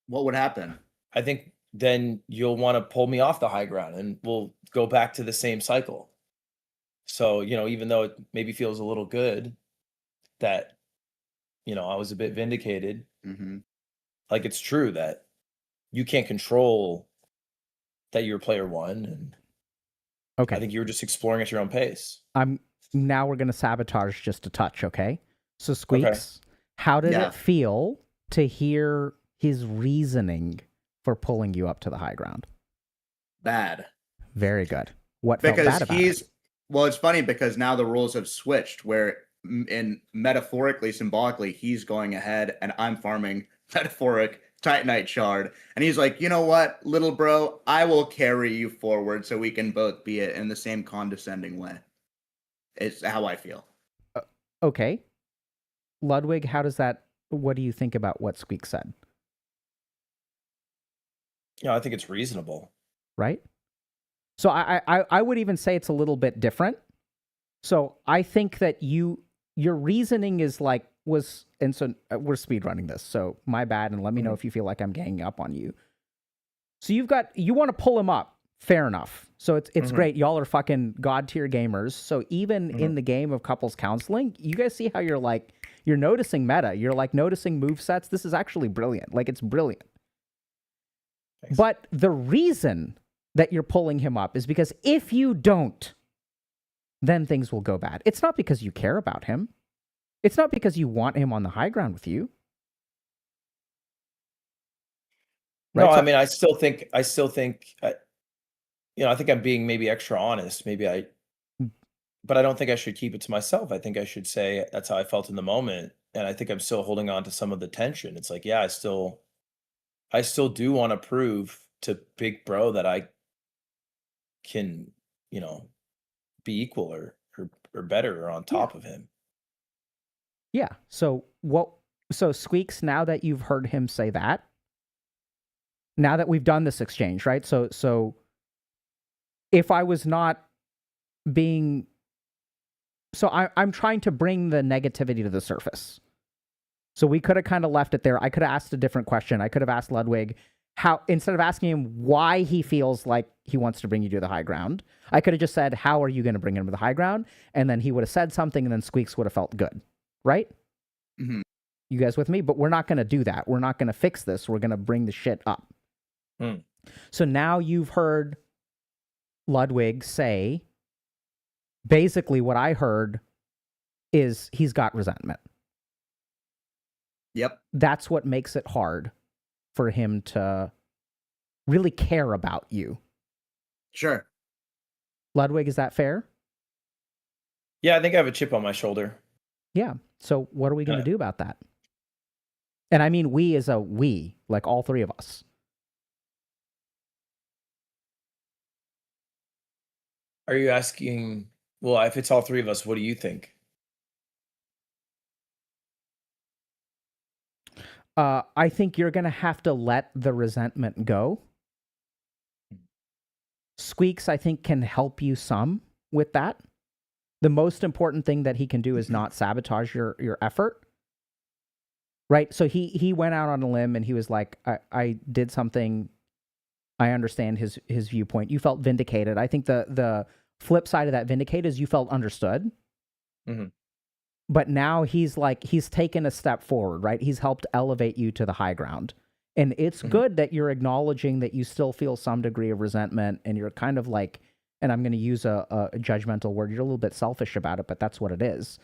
What would happen?
I think then you'll want to pull me off the high ground and we'll go back to the same cycle. So, even though it maybe feels a little good that, I was a bit vindicated, like it's true that you can't control that you're player one. And I think you were just exploring at your own pace.
Now we're going to sabotage just a touch, okay? So Squeaks, how did it feel to hear his reasoning for pulling you up to the high ground?
Bad.
Very good. What felt bad about it?
Well, it's funny because now the rules have switched where in metaphorically, symbolically, he's going ahead and I'm farming metaphoric Titanite shard. And he's like, you know what, little bro, I will carry you forward so we can both be it in the same condescending way. It's how I feel.
Okay. Ludwig, what do you think about what Squeak said?
I think it's reasonable.
Right? So I would even say it's a little bit different. So I think that your reasoning is and so we're speedrunning this, so my bad, and let me know if you feel like I'm ganging up on you. So you want to pull him up. Fair enough. So it's great. Y'all are fucking god tier gamers. So even in the game of couples counseling, you guys see how you're noticing meta. You're noticing movesets. This is actually brilliant. It's brilliant. Thanks. But the reason that you're pulling him up is because if you don't, then things will go bad. It's not because you care about him. It's not because you want him on the high ground with you.
Right? No, I mean, I still think, I think I'm being maybe extra honest. But I don't think I should keep it to myself. I think I should say that's how I felt in the moment. And I think I'm still holding on to some of the tension. It's like, yeah, I still do want to prove to Big Bro that I can, be equal or better or on top of him.
Yeah. So Squeaks, now that you've heard him say that, now that we've done this exchange, right? So if I was not being, I'm trying to bring the negativity to the surface. So we could have kind of left it there. I could have asked a different question. I could have asked Ludwig how, instead of asking him why he feels like he wants to bring you to the high ground, I could have just said, how are you going to bring him to the high ground? And then he would have said something, and then Squeaks would have felt good. Right?
Mm-hmm.
You guys with me? But we're not going to do that. We're not going to fix this. We're going to bring the shit up. So now you've heard Ludwig say, basically what I heard is he's got resentment.
Yep.
That's what makes it hard for him to really care about you.
Sure.
Ludwig, is that fair?
Yeah, I think I have a chip on my shoulder.
Yeah. So what are we going to
Uh,
do about that? And I mean we as a we, like all three of us.
Are you asking? Well, if it's all three of us, what do you think?
I think you're going to have to let the resentment go. Squeaks, I think, can help you some with that. The most important thing that he can do is not sabotage your effort. Right? So he went out on a limb and he was like, I did something. I understand his viewpoint. You felt vindicated. I think the flip side of that vindicate is you felt understood.
Mm-hmm.
But now he's taken a step forward, right? He's helped elevate you to the high ground. And it's good that you're acknowledging that you still feel some degree of resentment and you're kind of like, and I'm going to use a judgmental word, you're a little bit selfish about it, but that's what it is.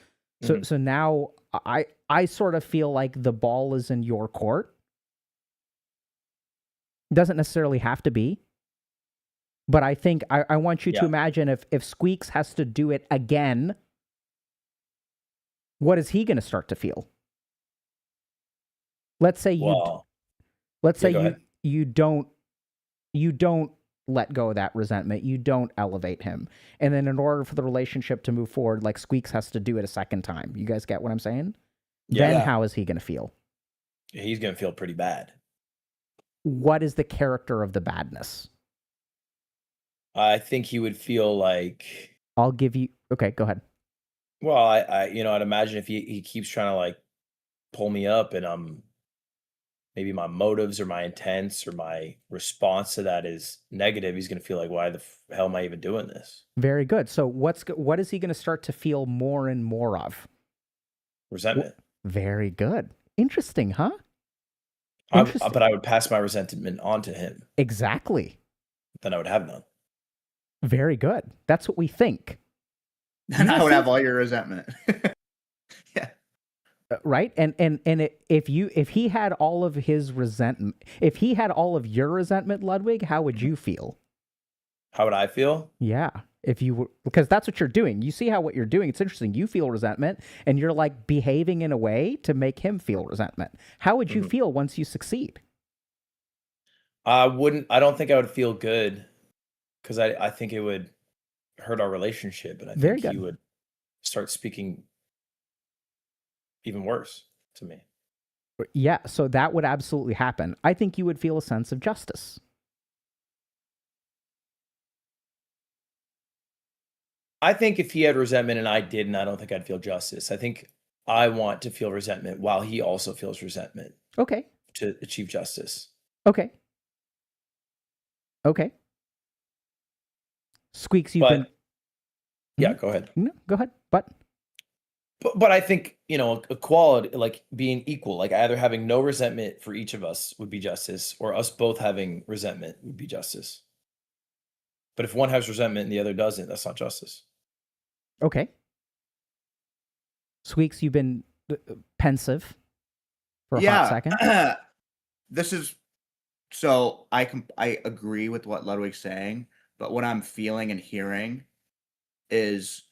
So now I sort of feel like the ball is in your court. Doesn't necessarily have to be. But I think I want you to imagine if Squeaks has to do it again, what is he going to start to feel? Let's say you don't let go of that resentment. You don't elevate him. And then in order for the relationship to move forward, like Squeaks has to do it a second time. You guys get what I'm saying?
Yeah.
Then how is he going to feel?
He's going to feel pretty bad.
What is the character of the badness?
I think he would feel like...
I'll give you... Okay, go ahead.
Well, I'd imagine if he keeps trying to like pull me up and maybe my motives or my intents or my response to that is negative, he's going to feel like, why the hell am I even doing this?
Very good. So what is he going to start to feel more and more of?
Resentment.
Very good. Interesting, huh?
But I would pass my resentment on to him.
Exactly.
Then I would have none.
Very good. That's what we think.
And I would have all your resentment. Yeah.
Right? And if he had all of his resentment, if he had all of your resentment, Ludwig, how would you feel?
How would I feel?
Yeah. If you were, because that's what you're doing. You see how what you're doing, it's interesting. You feel resentment and you're like behaving in a way to make him feel resentment. How would you feel once you succeed?
I don't think I would feel good because I think it would hurt our relationship. And I think he would start speaking even worse to me.
Yeah. So that would absolutely happen. I think you would feel a sense of justice.
I think if he had resentment and I didn't, I don't think I'd feel justice. I think I want to feel resentment while he also feels resentment.
Okay.
To achieve justice.
Okay. Squeaks, you've been...
Yeah, go ahead.
No, go ahead.
But I think, equality, like being equal, like either having no resentment for each of us would be justice, or us both having resentment would be justice. But if one has resentment and the other doesn't, that's not justice.
Okay. Squeaks, you've been pensive for a hot second.
This is... So I agree with what Ludwig's saying, but what I'm feeling and hearing is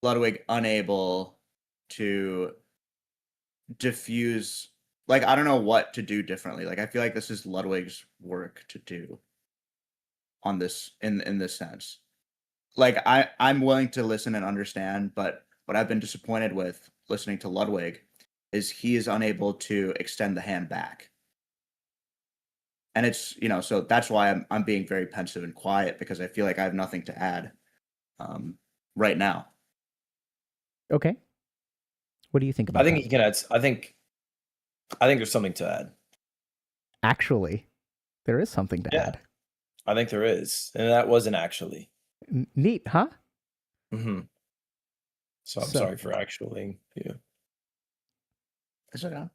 Ludwig unable to diffuse, like, I don't know what to do differently. Like, I feel like this is Ludwig's work to do on this, in this sense. Like, I'm willing to listen and understand, but what I've been disappointed with listening to Ludwig is he is unable to extend the hand back. And it's, so that's why I'm being very pensive and quiet, because I feel like I have nothing to add right now.
Okay. What do you think about
I think
that?
he can add. I think there's something to add.
Actually, there is something to add.
I think there is. And that wasn't actually.
Neat, huh?
Mm-hmm. So I'm sorry for actually you.
Is it on?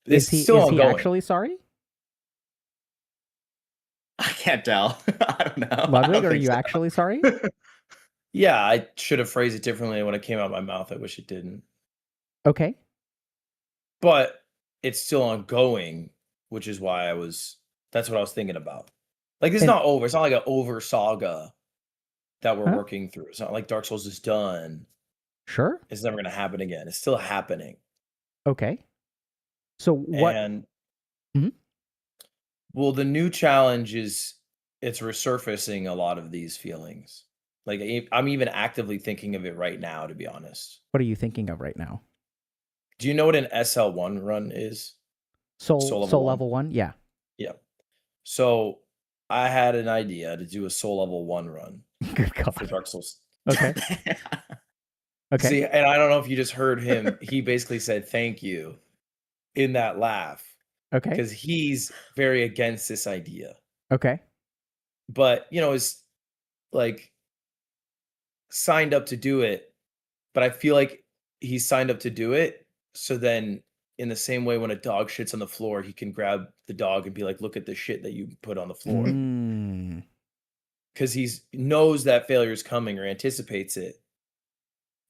Is he actually sorry?
I can't tell. I don't know.
Ludwig, are you actually sorry?
Yeah, I should have phrased it differently when it came out of my mouth. I wish it didn't.
Okay.
But it's still ongoing, which is why that's what I was thinking about. Like, this is not over. It's not like an over saga. that we're
Huh?
working through. It's not like Dark Souls is done.
Sure.
It's never going to happen again. It's still happening.
Okay. So what?
And
Mhm.
well, the new challenge is it's resurfacing a lot of these feelings. Like I'm even actively thinking of it right now, to be honest.
What are you thinking of right now?
Do you know what an SL1 run is?
Soul level 1? Yeah.
Yeah. So I had an idea to do a soul level 1 run
Good
for
God.
Dark Souls.
Okay. Okay.
See, and I don't know if you just heard him. He basically said thank you in that laugh
Okay.
because he's very against this idea.
Okay.
But, is like signed up to do it. But I feel like he signed up to do it. So then, in the same way, when a dog shits on the floor, he can grab the dog and be like, look at the shit that you put on the floor.
Mm.
Because he knows that failure is coming or anticipates it.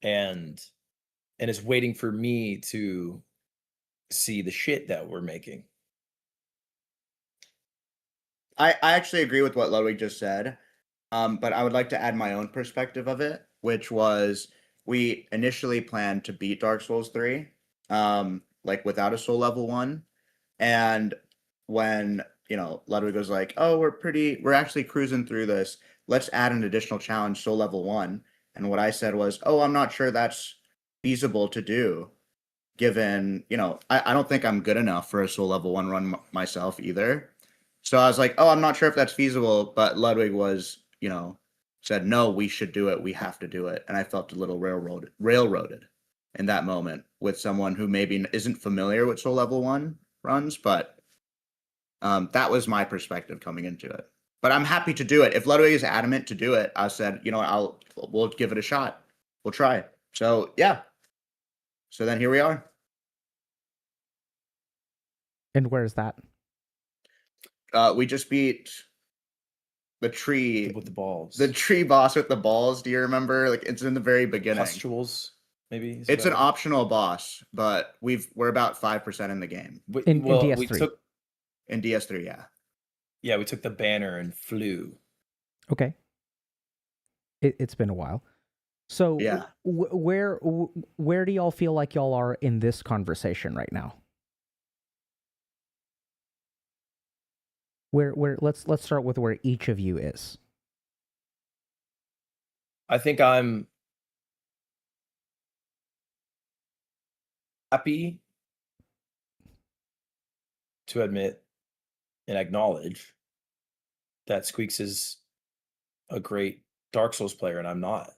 And is waiting for me to see the shit that we're making.
I actually agree with what Ludwig just said, but I would like to add my own perspective of it, which was we initially planned to beat Dark Souls 3, like without a soul level 1, and when Ludwig was like, "Oh, we're actually cruising through this. Let's add an additional challenge, soul level 1," and what I said was, "Oh, I'm not sure that's feasible to do." Given, I don't think I'm good enough for a soul level 1 run myself either. So I was like, oh, I'm not sure if that's feasible, but Ludwig was, said, no, we should do it. We have to do it. And I felt a little railroaded in that moment with someone who maybe isn't familiar with soul level 1 runs, but that was my perspective coming into it. But I'm happy to do it. If Ludwig is adamant to do it, I said, we'll give it a shot. We'll try. So yeah. So then here we are.
And where is that?
We just beat the tree
with the balls.
The tree boss with the balls. Do you remember? Like, it's in the very beginning.
Pustules, maybe.
It's an optional boss, but we're about 5% in the game.
In DS3.
We took
in DS3, yeah.
Yeah, we took the banner and flew.
Okay. It's been a while. So
yeah,
where do y'all feel like y'all are in this conversation right now? Let's start with where each of you is.
I think I'm happy to admit and acknowledge that Squeaks is a great Dark Souls player and I'm not.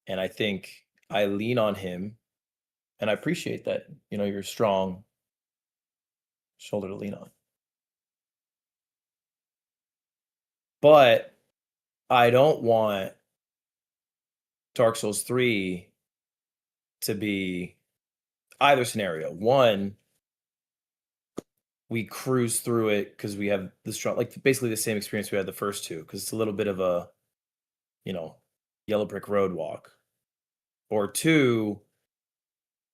And I think I lean on him and I appreciate that, you're a strong shoulder to lean on. But I don't want Dark Souls 3 to be either scenario. One, we cruise through it because we have the strong, like basically the same experience we had the first two, because it's a little bit of a, yellow brick road walk. Or two,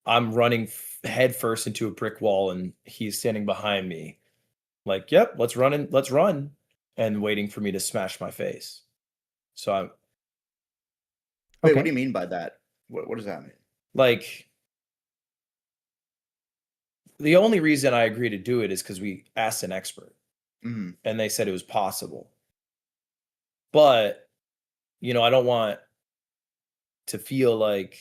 I'm running head first into a brick wall and he's standing behind me. Like, yep, let's run. And waiting for me to smash my face. So I'm.
Wait, what do you mean by that? What does that mean?
Like, the only reason I agreed to do it is because we asked an expert.
Mm-hmm.
And they said it was possible. But, I don't want to feel like,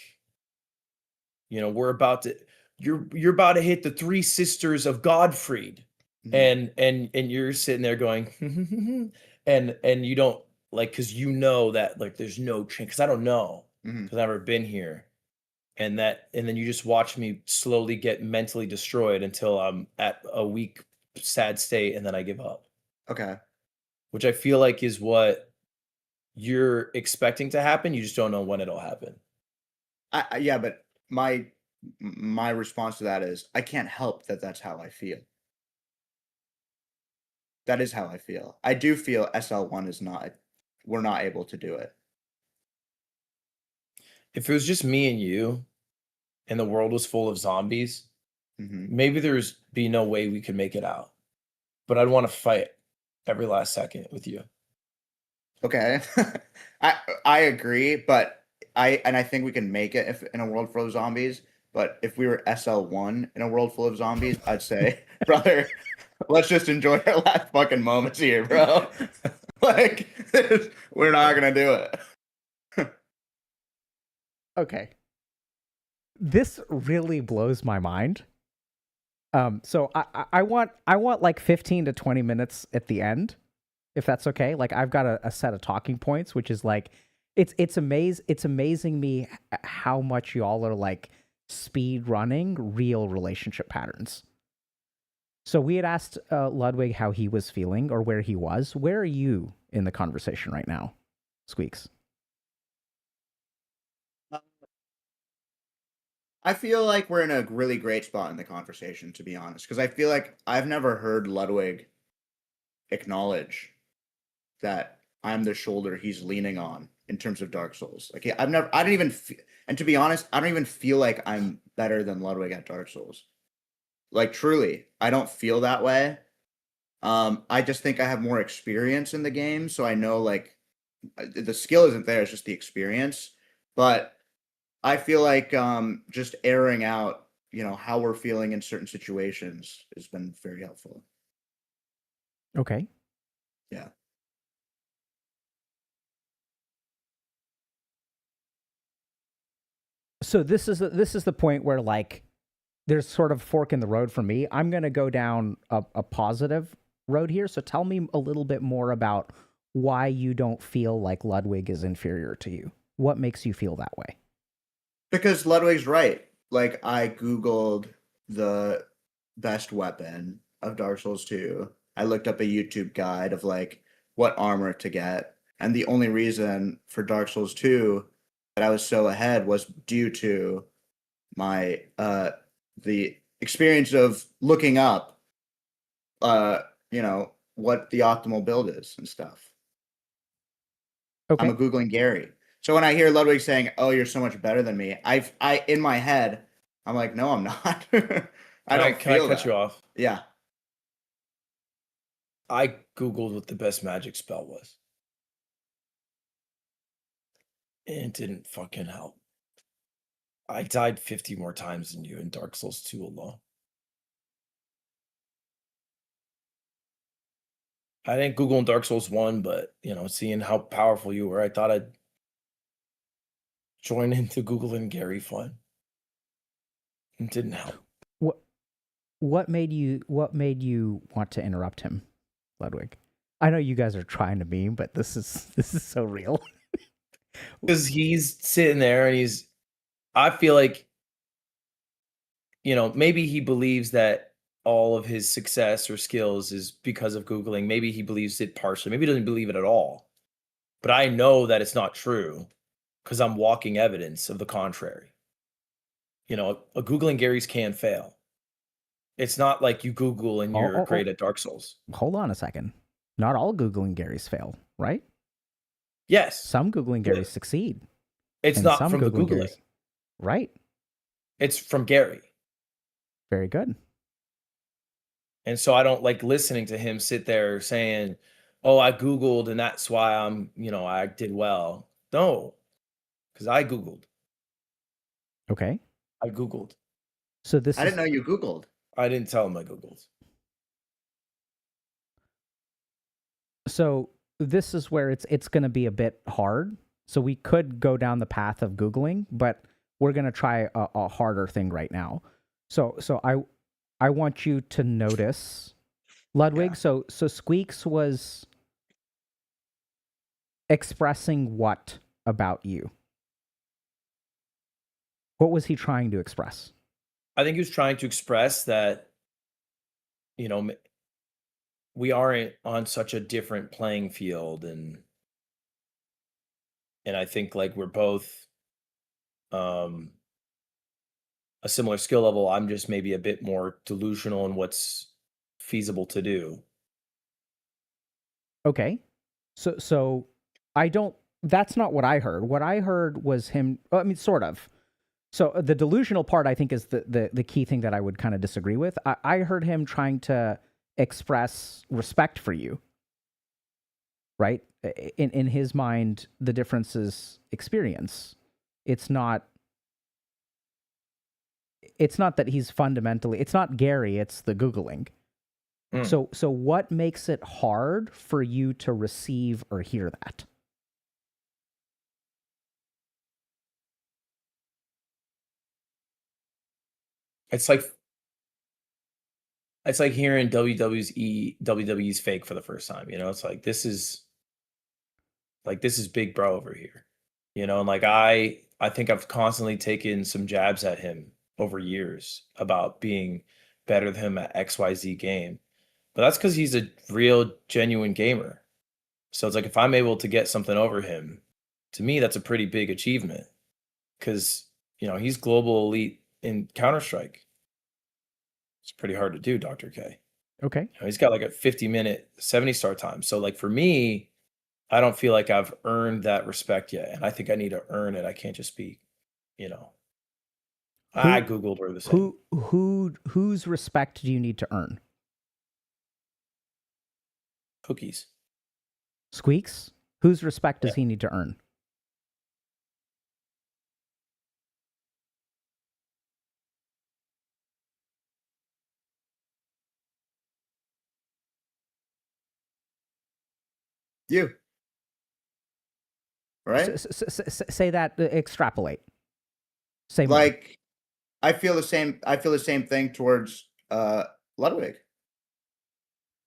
we're about to, you're about to hit the three sisters of Godfried. Mm-hmm. And you're sitting there going, and you don't like, cause that like, there's no chance. Cause I don't know,
mm-hmm.
cause I've never been here. And then you just watch me slowly get mentally destroyed until I'm at a weak, sad state. And then I give up.
Okay.
Which I feel like is what you're expecting to happen. You just don't know when it'll happen.
Yeah, but my response to that is I can't help that that's how I feel. That is how I feel. I do feel SL1 we're not able to do it.
If it was just me and you and the world was full of zombies,
mm-hmm.
maybe there's be no way we could make it out. But I'd want to fight every last second with you.
Okay. I agree, but I think we can make it if in a world full of zombies. But if we were SL1 in a world full of zombies, I'd say, brother, let's just enjoy our last fucking moments here, bro. Like, we're not gonna do it.
Okay. This really blows my mind. So I want like 15 to 20 minutes at the end, if that's okay. Like I've got a set of talking points, which is like it's amazing me how much y'all are like speed running real relationship patterns. So we had asked Ludwig how he was feeling or where he was. Where are you in the conversation right now, Squeaks?
I feel like we're in a really great spot in the conversation, to be honest, because I feel like I've never heard Ludwig acknowledge that I'm the shoulder he's leaning on in terms of Dark Souls. Like, I didn't even, and to be honest, I don't even feel like I'm better than Ludwig at Dark Souls. Like, truly, I don't feel that way. I just think I have more experience in the game, so I know like the skill isn't there; it's just the experience. But I feel like just airing out, how we're feeling in certain situations has been very helpful.
Okay.
Yeah.
So this is the point where like there's sort of fork in the road for me. I'm going to go down a positive road here. So tell me a little bit more about why you don't feel like Ludwig is inferior to you. What makes you feel that way?
Because Ludwig's right. Like, I Googled the best weapon of Dark Souls 2. I looked up a YouTube guide of like what armor to get. And the only reason for Dark Souls 2 that I was so ahead was due to my the experience of looking up what the optimal build is and stuff.
Okay.
I'm a Googling Gary. So when I hear Ludwig saying, "Oh, you're so much better than me," I in my head, I'm like, "No, I'm not." I don't
Can I
feel
cut
that.
you off?
Yeah.
I Googled what the best magic spell was. And it didn't fucking help. I died 50 more times than you in Dark Souls 2 alone. I didn't Google in Dark Souls 1, but seeing how powerful you were, I thought I'd join into Google and Gary fun. It didn't help.
What made you want to interrupt him, Ludwig? I know you guys are trying to meme, but this is so real.
Because he's sitting there and I feel like, maybe he believes that all of his success or skills is because of Googling. Maybe he believes it partially. Maybe he doesn't believe it at all. But I know that it's not true because I'm walking evidence of the contrary. A Googling Gary's can fail. It's not like you Google and you're great at Dark Souls.
Hold on a second. Not all Googling Garys fail, right?
Yes.
Some Googling Garys succeed.
It's
and
not
some
from the Googling.
Garys, right.
It's from Gary.
Very good.
And so I don't like listening to him sit there saying, "Oh, I Googled and that's why I did well." No, because I Googled.
Okay.
I Googled.
So
I didn't know you Googled.
I didn't tell him I Googled.
So this is where it's going to be a bit hard. So we could go down the path of Googling, but we're going to try a harder thing right now. So I want you to notice, Ludwig.
Yeah.
So Squeaks was expressing what about you? What was he trying to express?
I think he was trying to express that, we aren't on such a different playing field, and I think like we're both a similar skill level. I'm just maybe a bit more delusional in what's feasible to do.
Okay. So I don't, that's not what I heard. What I heard was him, I mean, sort of. So the delusional part, I think, is the key thing that I would kind of disagree with. I heard him trying to express respect for you. right? In his mind, the difference is experience. It's not that he's fundamentally, it's not Gary, it's the Googling. So what makes it hard for you to receive or hear that?
It's like hearing WWE's fake for the first time. You know, it's like this is big bro over here. You know, and like I think I've constantly taken some jabs at him over years about being better than him at XYZ game. But that's because he's a real, genuine gamer. So it's like if I'm able to get something over him, to me, that's a pretty big achievement. Because, you know, he's global elite in Counter-Strike. It's pretty hard to do, Dr. K.
Okay.
You know, he's got like a 50-minute 70-star time. So like for me, I don't feel like I've earned that respect yet. And I think I need to earn it. I can't just be, you know. I Googled where the same.
Whose respect do you need to earn?
Cookies.
Squeaks? Whose respect does he need to earn?
You. Right?
Say that, extrapolate. Say more.
Like, I feel the same thing towards Ludwig.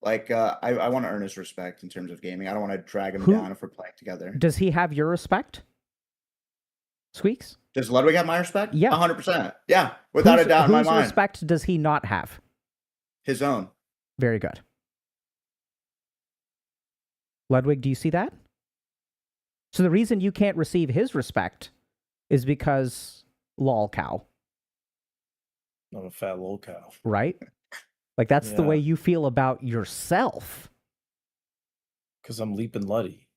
Like, I want to earn his respect in terms of gaming. I don't want to drag him down if we're playing together.
Does he have your respect? Squeaks?
Does Ludwig have my respect?
Yeah.
100%. Yeah, without a doubt in my mind.
Whose respect does he not have?
His own.
Very good. Ludwig, do you see that? So the reason you can't receive his respect is because lol cow.
I'm a fat lol cow.
Right? Like that's the way you feel about yourself.
Because I'm leaping Luddy.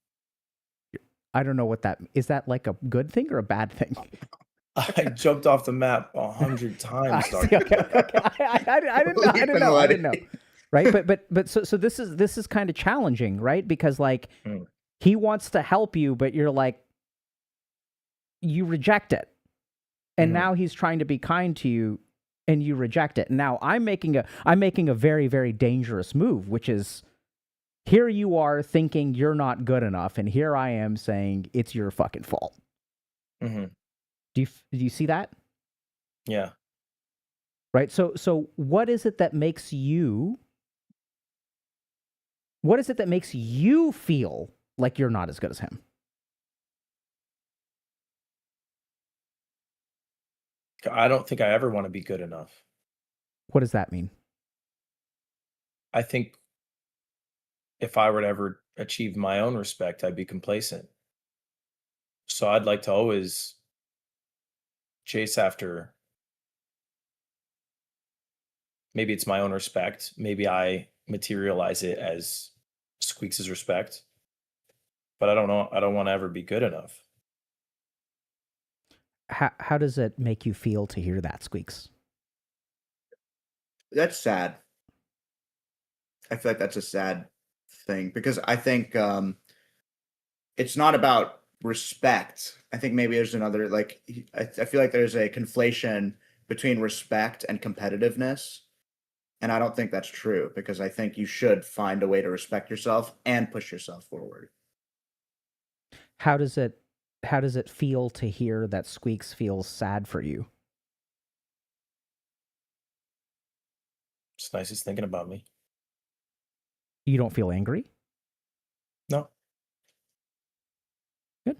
I don't know what that is. That like a good thing or a bad thing?
I jumped off the map 100 times.
Okay. I didn't know. Right, but so this is kind of challenging, right? Because like he wants to help you, but you're like you reject it, and now he's trying to be kind to you, and you reject it. And now I'm making a very, very dangerous move, which is here you are thinking you're not good enough, and here I am saying it's your fucking fault.
Mm-hmm.
Do you see that?
Yeah.
Right. So what is it that makes you? What is it that makes you feel like you're not as good as him?
I don't think I ever want to be good enough.
What does that mean?
I think if I were to ever achieve my own respect, I'd be complacent. So I'd like to always chase after, maybe it's my own respect. Maybe I materialize it as Squeaks' respect. But I don't know. I don't want to ever be good enough.
How does it make you feel to hear that, Squeaks?
That's sad. I feel like that's a sad thing because I think it's not about respect. I think maybe there's another, like, I feel like there's a conflation between respect and competitiveness. And I don't think that's true because I think you should find a way to respect yourself and push yourself forward.
How does it feel to hear that Squeaks feels sad for you?
It's nice he's thinking about me.
You don't feel angry?
No.
Good.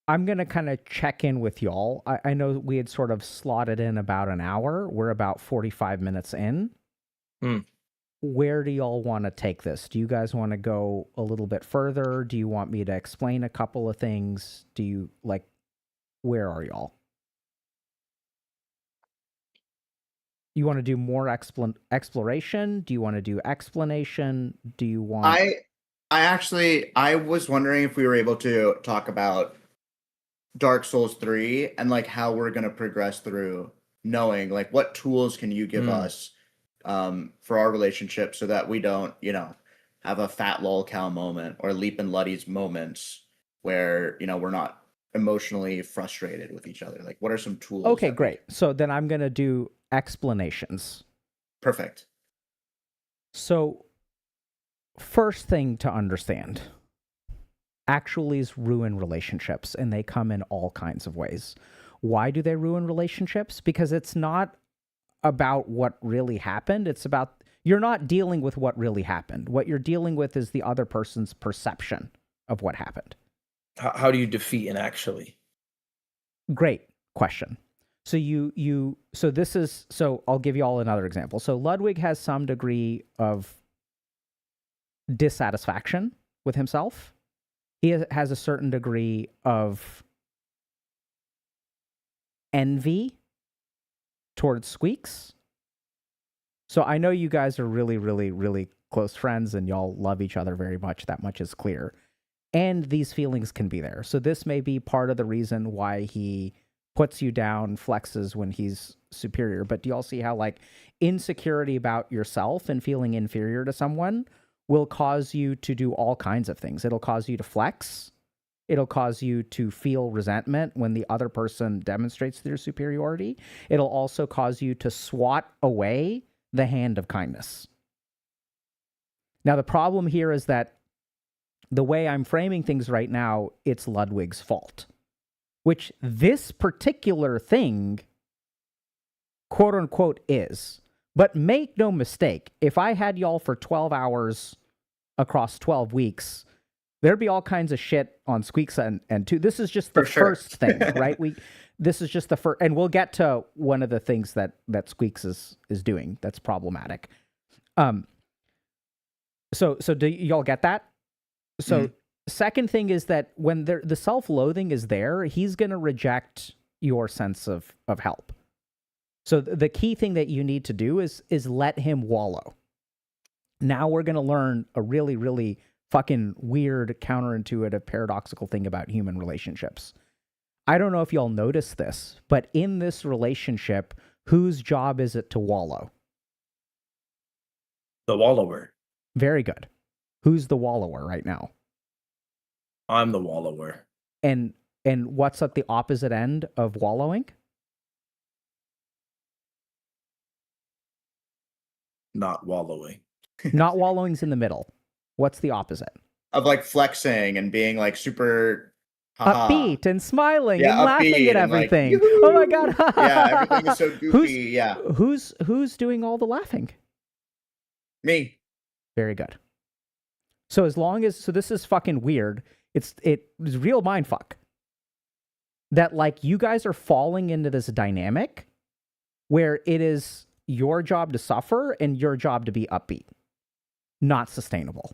I'm going to kind of check in with y'all. I know we had sort of slotted in about an hour. We're about 45 minutes in. Where do y'all want to take this? Do you guys want to go a little bit further? Do you want me to explain a couple of things? Do you, like, where are y'all? You want to do more exploration? Do you want to do explanation? Do you want...
I was wondering if we were able to talk about Dark Souls 3 and like how we're going to progress through knowing like what tools can you give us for our relationship so that we don't, have a fat lol cow moment or leap and luddies moments where, we're not emotionally frustrated with each other? Like, what are some tools?
Okay,
that we-
great. So then I'm going to do explanations.
Perfect.
So, first thing to understand, actuallys ruin relationships, and they come in all kinds of ways. Why do they ruin relationships? Because it's not about what really happened. It's about, you're not dealing with what really happened. What you're dealing with is the other person's perception of what happened.
How do you defeat an actually?
Great question. So so I'll give you all another example. So Ludwig has some degree of dissatisfaction with himself. He has a certain degree of envy towards Squeaks. So I know you guys are really, really, really close friends and y'all love each other very much. That much is clear. And these feelings can be there. So this may be part of the reason why he puts you down, flexes when he's superior. But do y'all see how like insecurity about yourself and feeling inferior to someone will cause you to do all kinds of things? It'll cause you to flex. It'll cause you to feel resentment when the other person demonstrates their superiority. It'll also cause you to swat away the hand of kindness. Now, the problem here is that the way I'm framing things right now, it's Ludwig's fault, which this particular thing, quote unquote, is. But make no mistake, if I had y'all for 12 hours across 12 weeks, there'd be all kinds of shit on Squeaks and two. This is just the first thing, right? This is just the first, and we'll get to one of the things that Squeaks is doing that's problematic. So do y'all get that? So second thing is that when the self-loathing is there, he's going to reject your sense of help. So the key thing that you need to do is let him wallow. Now we're going to learn a really, really fucking weird, counterintuitive, paradoxical thing about human relationships. I don't know if y'all notice this, but in this relationship, whose job is it to wallow?
The wallower.
Very good. Who's the wallower right now?
I'm the wallower.
And what's at the opposite end of wallowing?
Not wallowing.
Not wallowing's in the middle. What's the opposite?
Of like flexing and being like super
upbeat and smiling
Yeah,
and laughing
upbeat
at
and, like,
everything.
yoo-hoo!
Oh my god.
Yeah, everything is so goofy.
Who's doing all the laughing?
Me.
Very good. So this is fucking weird. It is real mindfuck. That like you guys are falling into this dynamic where it is your job to suffer and your job to be upbeat. Not sustainable.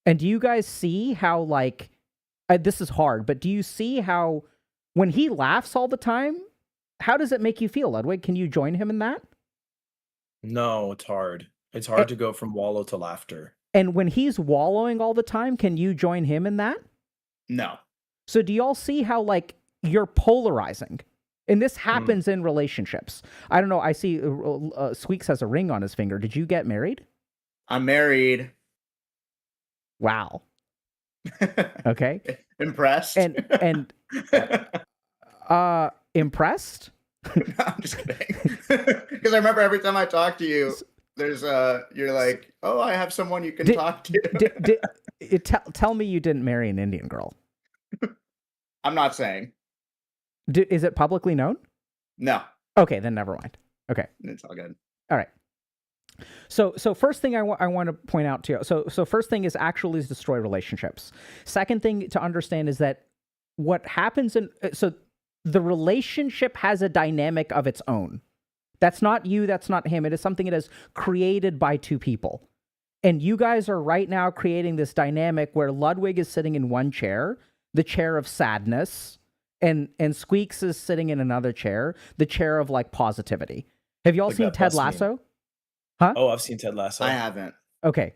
And do you guys see how like this is hard, but do you see how when he laughs all the time, how does it make you feel, Ludwig? Can you join him in that?
No, it's hard. It's hard to go from wallow to laughter.
And when he's wallowing all the time, can you join him in that?
No.
So do y'all see how like you're polarizing? And this happens in relationships. I don't know. I see Squeaks has a ring on his finger. Did you get married?
I'm married.
Wow. Okay.
Impressed.
And impressed?
No, I'm just kidding. Because I remember every time I talk to you, there's you're like, oh, I have someone you can talk to.
Tell me you didn't marry an Indian girl.
I'm not saying.
Is it publicly known?
No.
Okay, then never mind. Okay.
It's all good.
All right. So first thing I want to point out to you. So first thing is actually destroy relationships. Second thing to understand is that what happens so the relationship has a dynamic of its own. That's not you, that's not him. It is something that is created by two people. And you guys are right now creating this dynamic where Ludwig is sitting in one chair, the chair of sadness, and Squeaks is sitting in another chair, the chair of like positivity. Have you all seen Ted Lasso? Huh?
Oh, I've seen Ted Lasso.
I haven't.
Okay.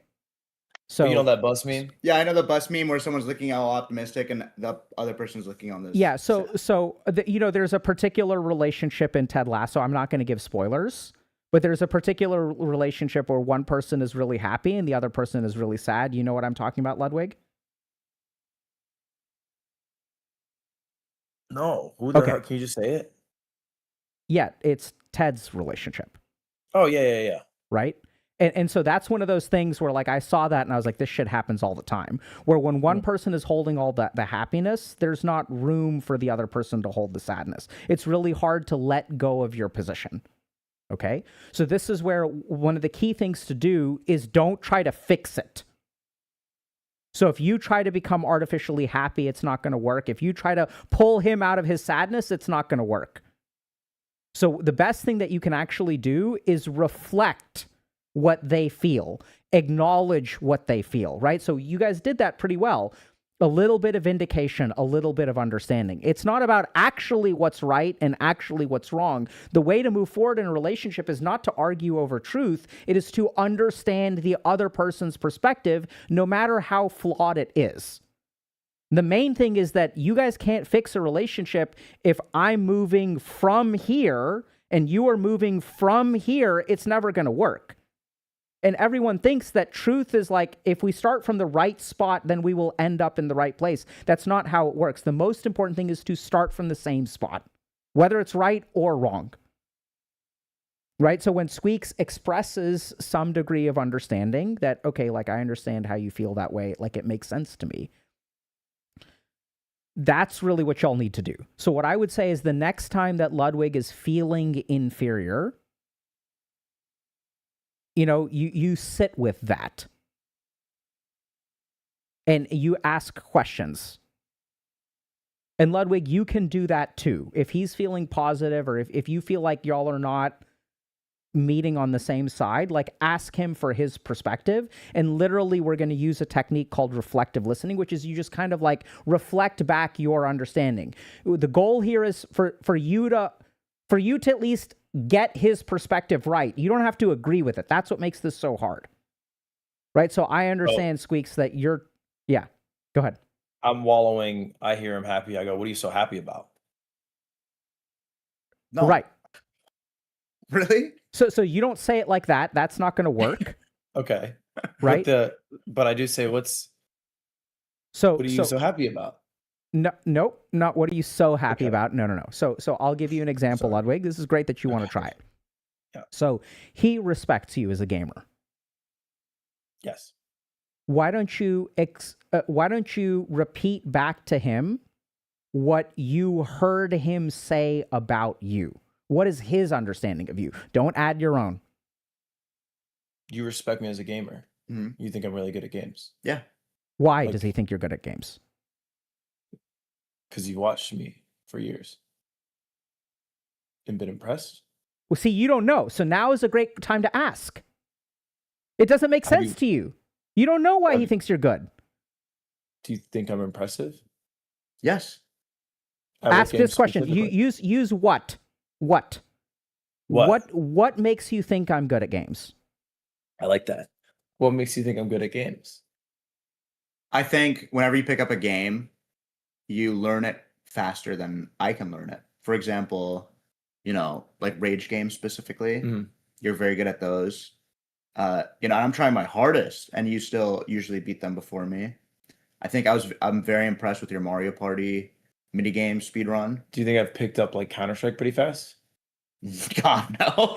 So
you know that bus meme?
Yeah, I know the bus meme where someone's looking all optimistic and the other person's looking on this.
Yeah, so there's a particular relationship in Ted Lasso. I'm not going to give spoilers, But there's a particular relationship where one person is really happy and the other person is really sad. You know what I'm talking about, Ludwig?
No. Who the
Okay.
hell? Can you just say it?
Yeah, it's Ted's relationship,
Oh, yeah.
right? And so that's one of those things where, like, I saw that and I was like, this shit happens all the time. Where when one person is holding all the happiness, there's not room for the other person to hold the sadness. It's really hard to let go of your position. Okay? So this is where one of the key things to do is don't try to fix it. So if you try to become artificially happy, it's not going to work. If you try to pull him out of his sadness, it's not going to work. So the best thing that you can actually do is reflect what they feel, acknowledge what they feel, right? So you guys did that pretty well. A little bit of indication, a little bit of understanding. It's not about actually what's right and actually what's wrong. The way to move forward in a relationship is not to argue over truth. It is to understand the other person's perspective, no matter how flawed it is. The main thing is that you guys can't fix a relationship if I'm moving from here and you are moving from here. It's never going to work. And everyone thinks that truth is like, if we start from the right spot, then we will end up in the right place. That's not how it works. The most important thing is to start from the same spot, whether it's right or wrong. Right? So when Squeaks expresses some degree of understanding that, okay, like I understand how you feel that way, like it makes sense to me. That's really what y'all need to do. So what I would say is the next time that Ludwig is feeling inferior, you know, you sit with that and you ask questions. And Ludwig, you can do that too. If he's feeling positive or if you feel like y'all are not meeting on the same side, like ask him for his perspective. And literally we're going to use a technique called reflective listening, which is you just kind of like reflect back your understanding. The goal here is for you to at least get his perspective right. You don't have to agree with it. That's what makes this so hard. Right? So I understand, Squeaks, that you're... Yeah, go ahead.
I'm wallowing. I hear him happy. I go, what are you so happy about?
No.
Right.
Really?
So you don't say it like that. That's not going to work.
Okay.
Right?
But I do say, what are you so happy about?
No, nope, not what are you so happy about? No. So I'll give you an example,
Sorry.
Ludwig. This is great that you want to try it.
Yeah.
So he respects you as a gamer.
Yes.
Why don't you repeat back to him what you heard him say about you? What is his understanding of you? Don't add your own.
You respect me as a gamer.
Mhm.
You think I'm really good at games.
Yeah.
Why
Like-
does he think you're good at games?
Because you watched me for years and been impressed.
Well, see, you don't know. So now is a great time to ask. It doesn't make
Have
sense
you-
to you. You don't know why
Have
he
you-
thinks you're good.
Do you think I'm impressive?
Yes.
At what
Ask
games
this question. You
specifically?
use what?
What?
What makes you think I'm good at games?
I like that. What makes you think I'm good at games?
I think whenever you pick up a game, you learn it faster than I can learn it. For example, like rage games specifically,
Mhm.
you're very good at those. I'm trying my hardest, and you still usually beat them before me. I think I'm very impressed with your Mario Party minigame speedrun.
Do you think I've picked up like Counter-Strike pretty fast?
God, no.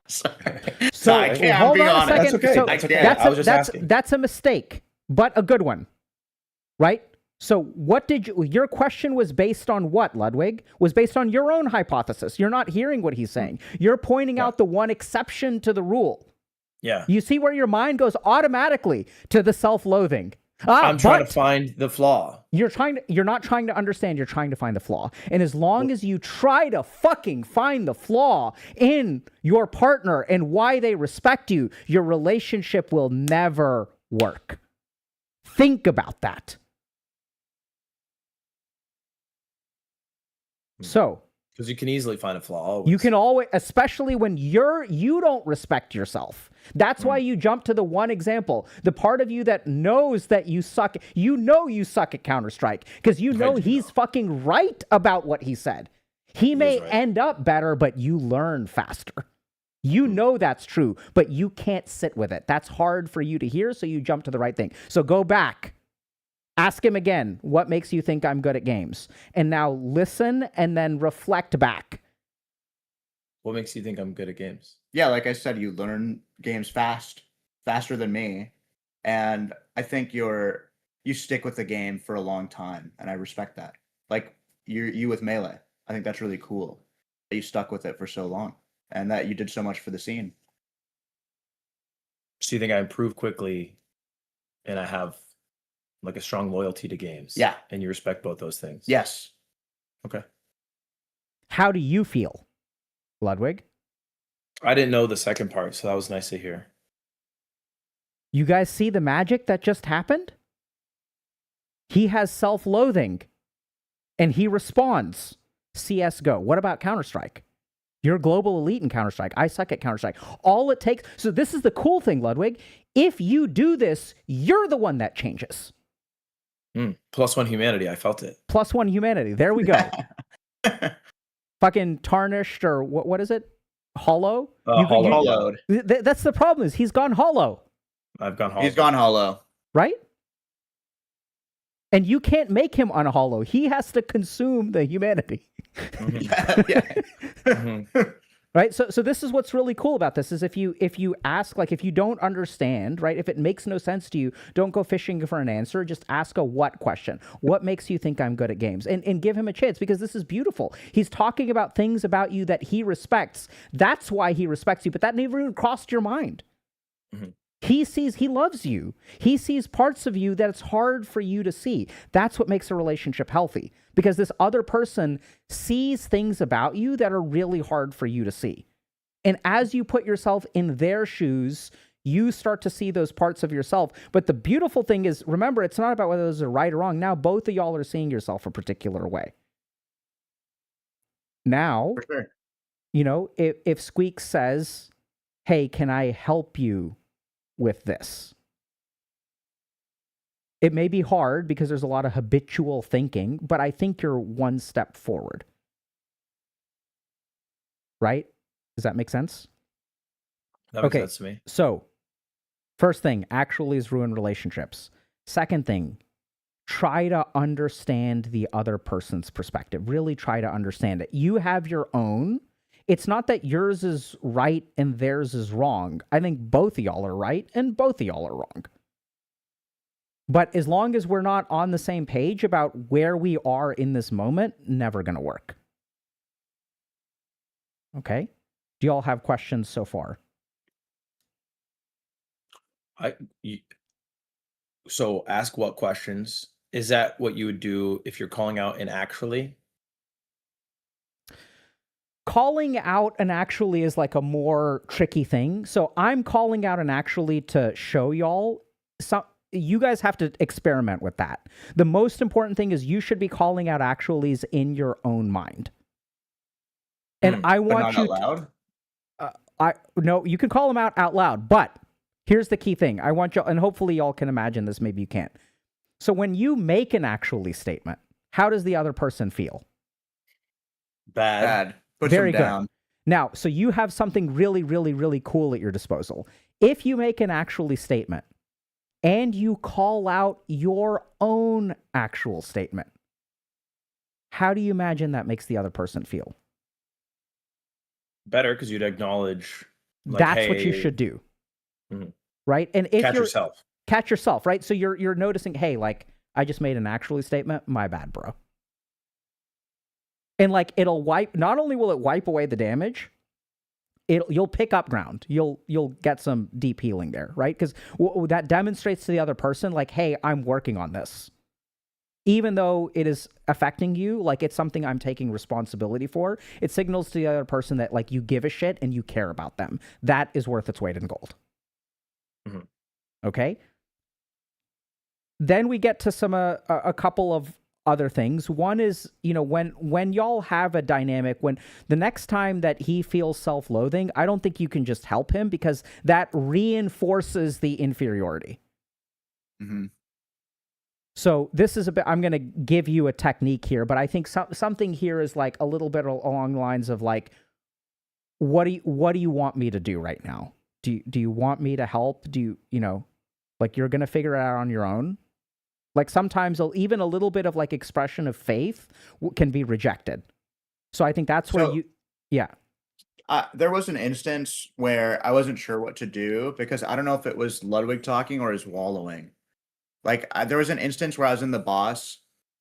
Sorry.
So
I can't
hold
be
on a
honest.
second.
That's okay.
So
That's okay.
That's
I was just asking.
That's a mistake, but a good one, right? So your question was based on what, Ludwig? Was based on your own hypothesis. You're not hearing what he's saying. You're pointing out the one exception to the rule.
Yeah.
You see where your mind goes automatically to the self-loathing.
I'm trying to find the flaw.
You're not trying to understand, you're trying to find the flaw. And as long as you try to fucking find the flaw in your partner and why they respect you, your relationship will never work. Think about that. So,
Because you can easily find a flaw. Always.
you can always, especially when you don't respect yourself. That's why you jump to the one example. The part of you that knows that you suck, you suck at Counter-Strike because you know he's fucking right about what he said. He may
right.
end up better, but you learn faster. You know that's true, but you can't sit with it. That's hard for you to hear, so you jump to the right thing. So go back. Ask him again, what makes you think I'm good at games? And now listen and then reflect back.
What makes you think I'm good at games?
Yeah, like I said, you learn games faster than me, and I think you stick with the game for a long time, and I respect that. Like you with Melee, I think that's really cool that you stuck with it for so long, and that you did so much for the scene.
So you think I improve quickly, and I have like a strong loyalty to games?
Yeah.
And you respect both those things?
Yes.
Okay.
How do you feel, Ludwig?
I didn't know the second part, so that was nice to hear.
You guys see the magic that just happened? He has self-loathing, and he responds. CSGO. What about Counter-Strike? You're a global elite in Counter-Strike. I suck at Counter-Strike. All it takes... So this is the cool thing, Ludwig. If you do this, you're the one that changes.
+1 humanity. I felt it.
+1 humanity. There we go. Fucking tarnished, or what is it? Hollow?
Hollowed.
That's the problem, is he's gone hollow.
I've gone hollow.
He's gone hollow.
Right? And you can't make him unhollow. He has to consume the humanity. Right? So this is what's really cool about this, is if you ask, like, if you don't understand, right, if it makes no sense to you, don't go fishing for an answer. Just ask a what question. What makes you think I'm good at games? And give him a chance, because this is beautiful. He's talking about things about you that he respects. That's why he respects you, but that never even crossed your mind. He loves you. He sees parts of you that it's hard for you to see. That's what makes a relationship healthy, because this other person sees things about you that are really hard for you to see. And as you put yourself in their shoes, you start to see those parts of yourself. But the beautiful thing is, remember, it's not about whether those are right or wrong. Now both of y'all are seeing yourself a particular way. Now,
For sure.
you know, if Squeak says, hey, can I help you with this? It may be hard because there's a lot of habitual thinking, but I think you're one step forward. Right? Does that make sense?
That makes sense to me.
So, first thing, actually is ruin relationships. Second thing, try to understand the other person's perspective. Really try to understand it. You have your own. It's not that yours is right and theirs is wrong. I think both of y'all are right and both of y'all are wrong. But as long as we're not on the same page about where we are in this moment, never going to work. Okay? Do y'all have questions so far?
So ask what questions. Is that what you would do if you're calling out an actually?
Calling out an actually is like a more tricky thing. So I'm calling out an actually to show y'all. You guys have to experiment with that. The most important thing is you should be calling out actuallys in your own mind. And I want you
out
loud? No, you can call them out loud, but here's the key thing. I want y'all, and hopefully y'all can imagine this, maybe you can't. So when you make an actually statement, how does the other person feel?
Bad. Puts
Very
them down.
good. Now, so you have something really, really, really cool at your disposal. If you make an actually statement and you call out your own actual statement, how do you imagine that makes the other person feel?
Better, because you'd acknowledge. Like,
that's what you should do. Right? And if catch yourself, right? So you're noticing, hey, like, I just made an actually statement. My bad, bro. And like, it'll wipe, not only will it wipe away the damage, you'll pick up ground. You'll get some deep healing there, right? Because that demonstrates to the other person, like, hey, I'm working on this. Even though it is affecting you, like, it's something I'm taking responsibility for, it signals to the other person that, like, you give a shit and you care about them. That is worth its weight in gold. Okay? Then we get to some a couple of other things. One is, you know, when y'all have a dynamic, when the next time that he feels self-loathing, I don't think you can just help him, because that reinforces the inferiority. So this is a bit, I'm going to give you a technique here, but I think something here is like a little bit along the lines of like, what do you want me to do right now? Do you want me to help? Do you know, like you're going to figure it out on your own? Like sometimes even a little bit of like expression of faith can be rejected. So I think that's where yeah.
There was an instance where I wasn't sure what to do because I don't know if it was Ludwig talking or his wallowing. Like there was an instance where I was in the boss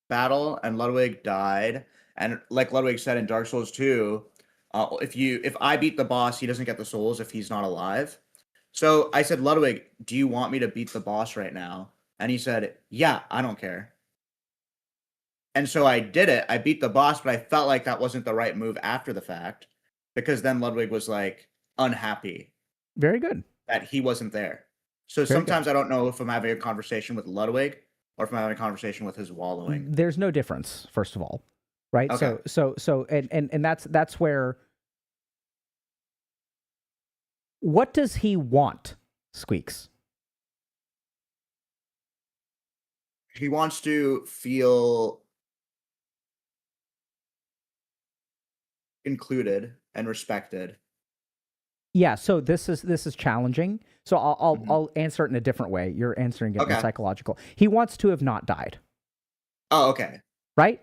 battle and Ludwig died, and like Ludwig said in Dark Souls 2, if I beat the boss, he doesn't get the souls if he's not alive. So I said, Ludwig, do you want me to beat the boss right now? And he said, yeah, I don't care. And so I did it. I beat the boss, but I felt like that wasn't the right move after the fact because then Ludwig was like unhappy.
Very good.
That he wasn't there. So sometimes I don't know if I'm having a conversation with Ludwig or if I'm having a conversation with his wallowing.
There's no difference, first of all, right?
Okay.
So and that's where. What does he want, Squeaks?
He wants to feel included and respected.
Yeah, so this is challenging. So I'll answer it in a different way. You're answering it in psychological. He wants to have not died.
Oh, okay.
Right?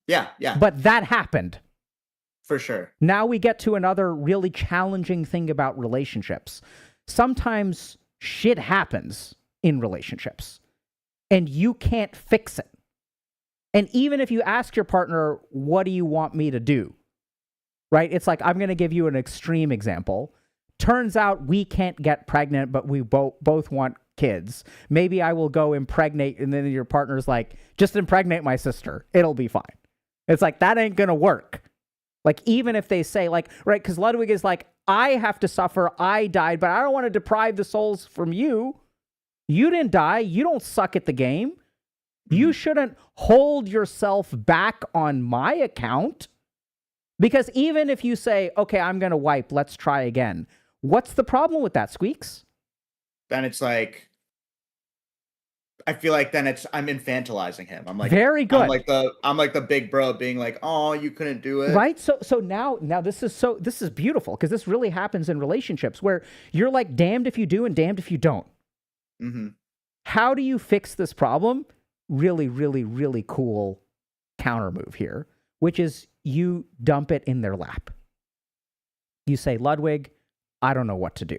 Yeah.
But that happened.
For sure.
Now we get to another really challenging thing about relationships. Sometimes shit happens in relationships and you can't fix it. And even if you ask your partner, what do you want me to do? Right? It's like, I'm going to give you an extreme example. Turns out we can't get pregnant, but we both want kids. Maybe I will go impregnate, and then your partner's like, just impregnate my sister. It'll be fine. It's like, that ain't going to work. Like, even if they say, like, right, because Ludwig is like, I have to suffer, I died, but I don't want to deprive the souls from you. You didn't die. You don't suck at the game. You shouldn't hold yourself back on my account. Because even if you say, okay, I'm going to wipe, let's try again. What's the problem with that, Squeaks?
Then it's like, I feel like then I'm infantilizing him. I'm like,
very good.
I'm like the big bro being like, oh, you couldn't do it.
Right. So now this is beautiful because this really happens in relationships where you're like damned if you do and damned if you don't.
Mm-hmm.
How do you fix this problem? Really, really, really cool counter move here, which is you dump it in their lap. You say, Ludwig, I don't know what to do.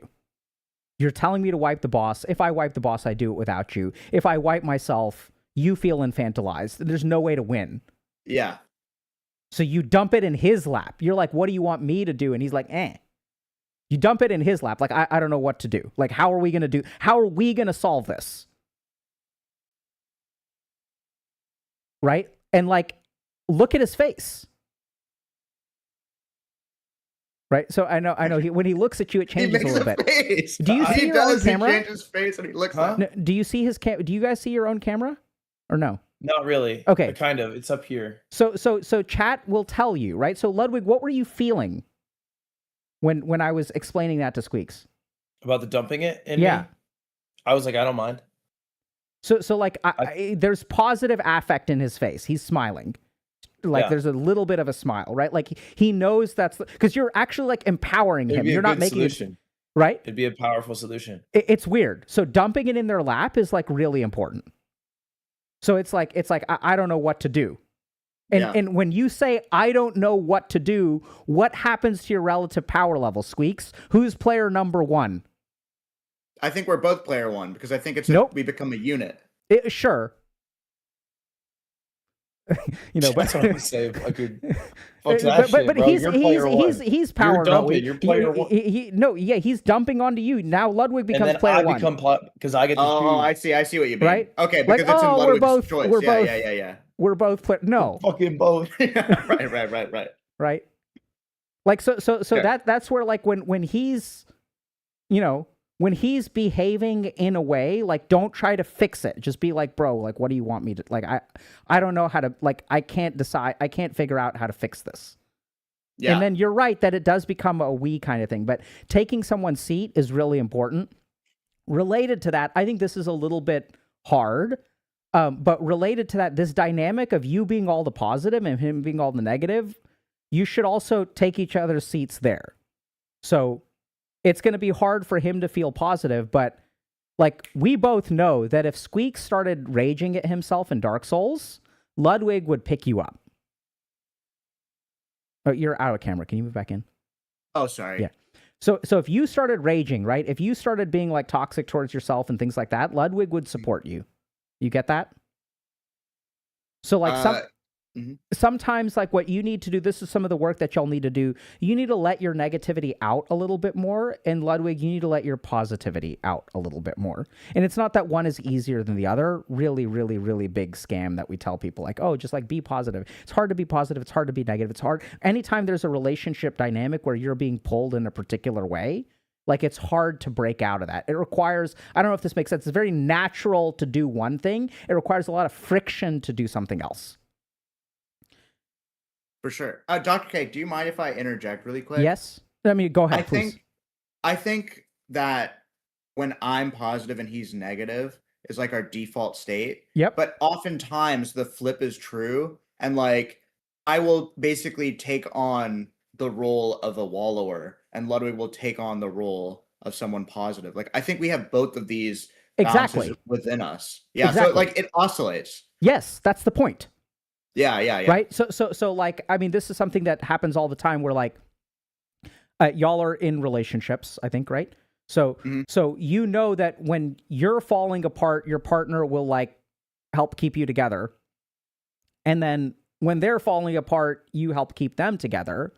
You're telling me to wipe the boss. If I wipe the boss, I do it without you. If I wipe myself, you feel infantilized. There's no way to win.
Yeah.
So you dump it in his lap. You're like, what do you want me to do? And he's like, eh. You dump it in his lap. Like, I don't know what to do. Like, how are we going to solve this? Right? And like, look at his face. Right? So I know when he looks at you, it changes a little bit.
Face.
Do you see your own camera?
He changes his face and he looks up.
No, do you see his do you guys see your own camera? Or no?
Not really.
Okay.
But kind of. It's up here.
So chat will tell you, right? So Ludwig, what were you feeling when I was explaining that to Squeaks?
About the dumping it in me? I was like, I don't mind.
So like there's positive affect in his face. He's smiling. Like there's a little bit of a smile, right? Like he knows that's because you're actually like empowering him. You're not making
solution.
Right?
It'd be a powerful solution.
It's weird. So dumping it in their lap is like really important. So it's like I don't know what to do. And when you say I don't know what to do, what happens to your relative power level, Squeaks? Who's player number one?
I think we're both player one because I think it's we become a unit.
Sure. You know,
that's what I'm saying.
But he's power.
You're dumping. You're player one.
He's dumping onto you. Now Ludwig becomes
and then
player
I
one.
Become because I get to choose.
Oh, I see what you mean.
Right?
Okay, because it's in Ludwig's choice.
Yeah. We're both
No.
Fucking both.
Right.
Right. Like so that's where like when he's, you know, when he's behaving in a way, like, don't try to fix it. Just be like, bro, like, what do you want me to, like, I don't know how to, like, I can't figure out how to fix this. Yeah. And then you're right that it does become a we kind of thing, but taking someone's seat is really important. Related to that, I think this is a little bit hard, but related to that, this dynamic of you being all the positive and him being all the negative, you should also take each other's seats there. So it's going to be hard for him to feel positive, but like we both know that if Squeak started raging at himself in Dark Souls, Ludwig would pick you up. Oh, you're out of camera. Can you move back in?
Oh, sorry.
Yeah. So if you started raging, right? If you started being like toxic towards yourself and things like that, Ludwig would support you. You get that? So like sometimes like what you need to do, this is some of the work that y'all need to do. You need to let your negativity out a little bit more. And Ludwig, you need to let your positivity out a little bit more. And it's not that one is easier than the other. Really, really, really big scam that we tell people like, oh, just like be positive. It's hard to be positive. It's hard to be negative. It's hard. Anytime there's a relationship dynamic where you're being pulled in a particular way, like it's hard to break out of that. It requires, I don't know if this makes sense. It's very natural to do one thing. It requires a lot of friction to do something else.
For sure. Dr. K, do you mind if I interject really quick?
Yes. I mean, go ahead, please.
I think that when I'm positive and he's negative is like our default state.
Yep.
But oftentimes the flip is true. And like, I will basically take on the role of a wallower and Ludwig will take on the role of someone positive. Like, I think we have both of these balances within us. Yeah.
Exactly.
So like it oscillates.
Yes. That's the point.
Yeah.
Right. So like, I mean, this is something that happens all the time where like, y'all are in relationships, I think, right? So, so you know that when you're falling apart, your partner will like help keep you together. And then when they're falling apart, you help keep them together.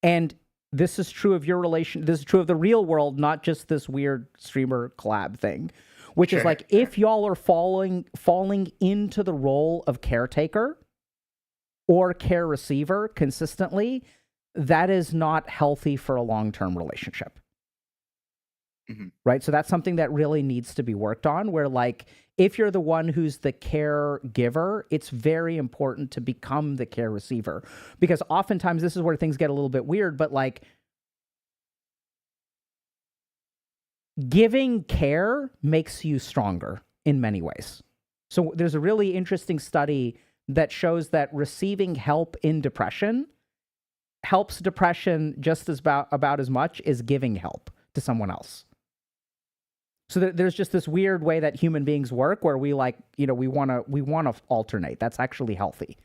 And this is true of your relation. This is true of the real world, not just this weird streamer collab thing, which is like, if y'all are falling into the role of caretaker or care receiver consistently, that is not healthy for a long-term relationship. Right? So that's something that really needs to be worked on, where like, if you're the one who's the caregiver, it's very important to become the care receiver, because oftentimes this is where things get a little bit weird, but like giving care makes you stronger in many ways. So there's a really interesting study that shows that receiving help in depression helps depression just as about as much as giving help to someone else. So there's just this weird way that human beings work where we like, you know, we want to alternate. That's actually healthy.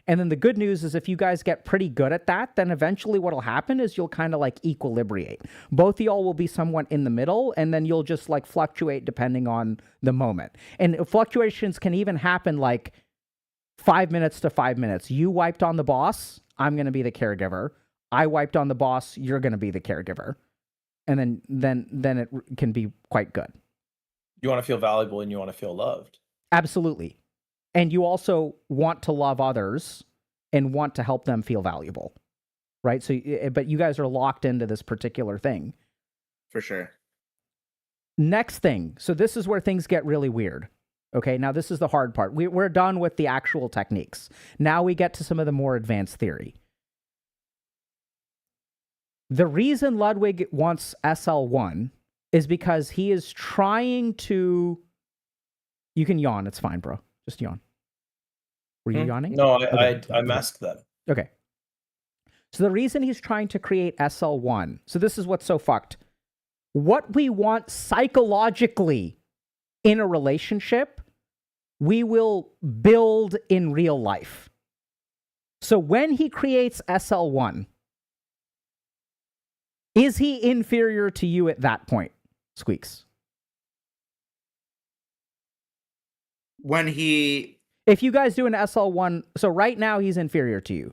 And then the good news is if you guys get pretty good at that, then eventually what'll happen is you'll kind of like equilibrate. Both of y'all will be somewhat in the middle, and then you'll just like fluctuate depending on the moment. And fluctuations can even happen like 5 minutes to 5 minutes. You wiped on the boss, I'm going to be the caregiver. I wiped on the boss, you're going to be the caregiver. And then it can be quite good.
You want to feel valuable and you want to feel loved.
Absolutely. And you also want to love others and want to help them feel valuable. Right? So, but you guys are locked into this particular thing.
For sure.
Next thing. So this is where things get really weird. Okay, now this is the hard part. We're done with the actual techniques. Now we get to some of the more advanced theory. The reason Ludwig wants SL1 is because he is trying to... You can yawn. It's fine, bro. Just yawn. Were you yawning?
No, I masked that.
Okay. So the reason he's trying to create SL1... So this is what's so fucked. What we want psychologically in a relationship, we will build in real life. So when he creates SL1, is he inferior to you at that point, Squeaks?
If
you guys do an SL1, so right now he's inferior to you.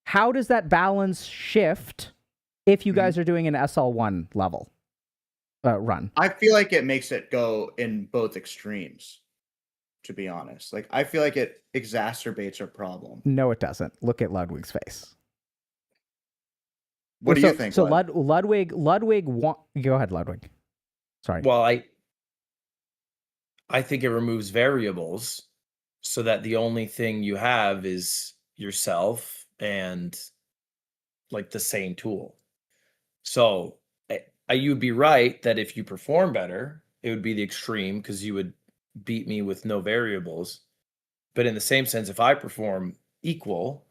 How does that balance shift if you guys are doing an SL1 level run?
I feel like it makes it go in both extremes, to be honest. Like, I feel like it exacerbates our problem.
No, it doesn't. Look at Ludwig's face.
What do you think?
So Ludwig, go ahead, Ludwig. Sorry.
Well, I think it removes variables so that the only thing you have is yourself and like the same tool. So you'd be right that if you perform better, it would be the extreme because you would beat me with no variables. But in the same sense, if I perform equal,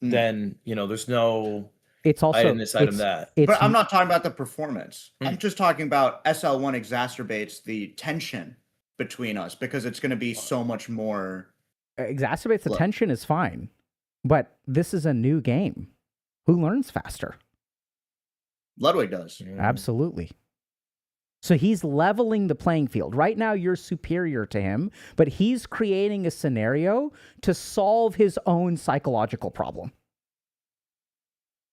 then, you know, there's no
It's also
item this, item that.
It's,
But I'm not talking about the performance.
Mm.
I'm just talking about SL1 exacerbates the tension between us because it's going to be so much more.
exacerbates the
Look.
tension is fine, but this is a new game. Who learns faster?
Ludwig does.
Absolutely. So he's leveling the playing field. Right now, you're superior to him, but he's creating a scenario to solve his own psychological problem.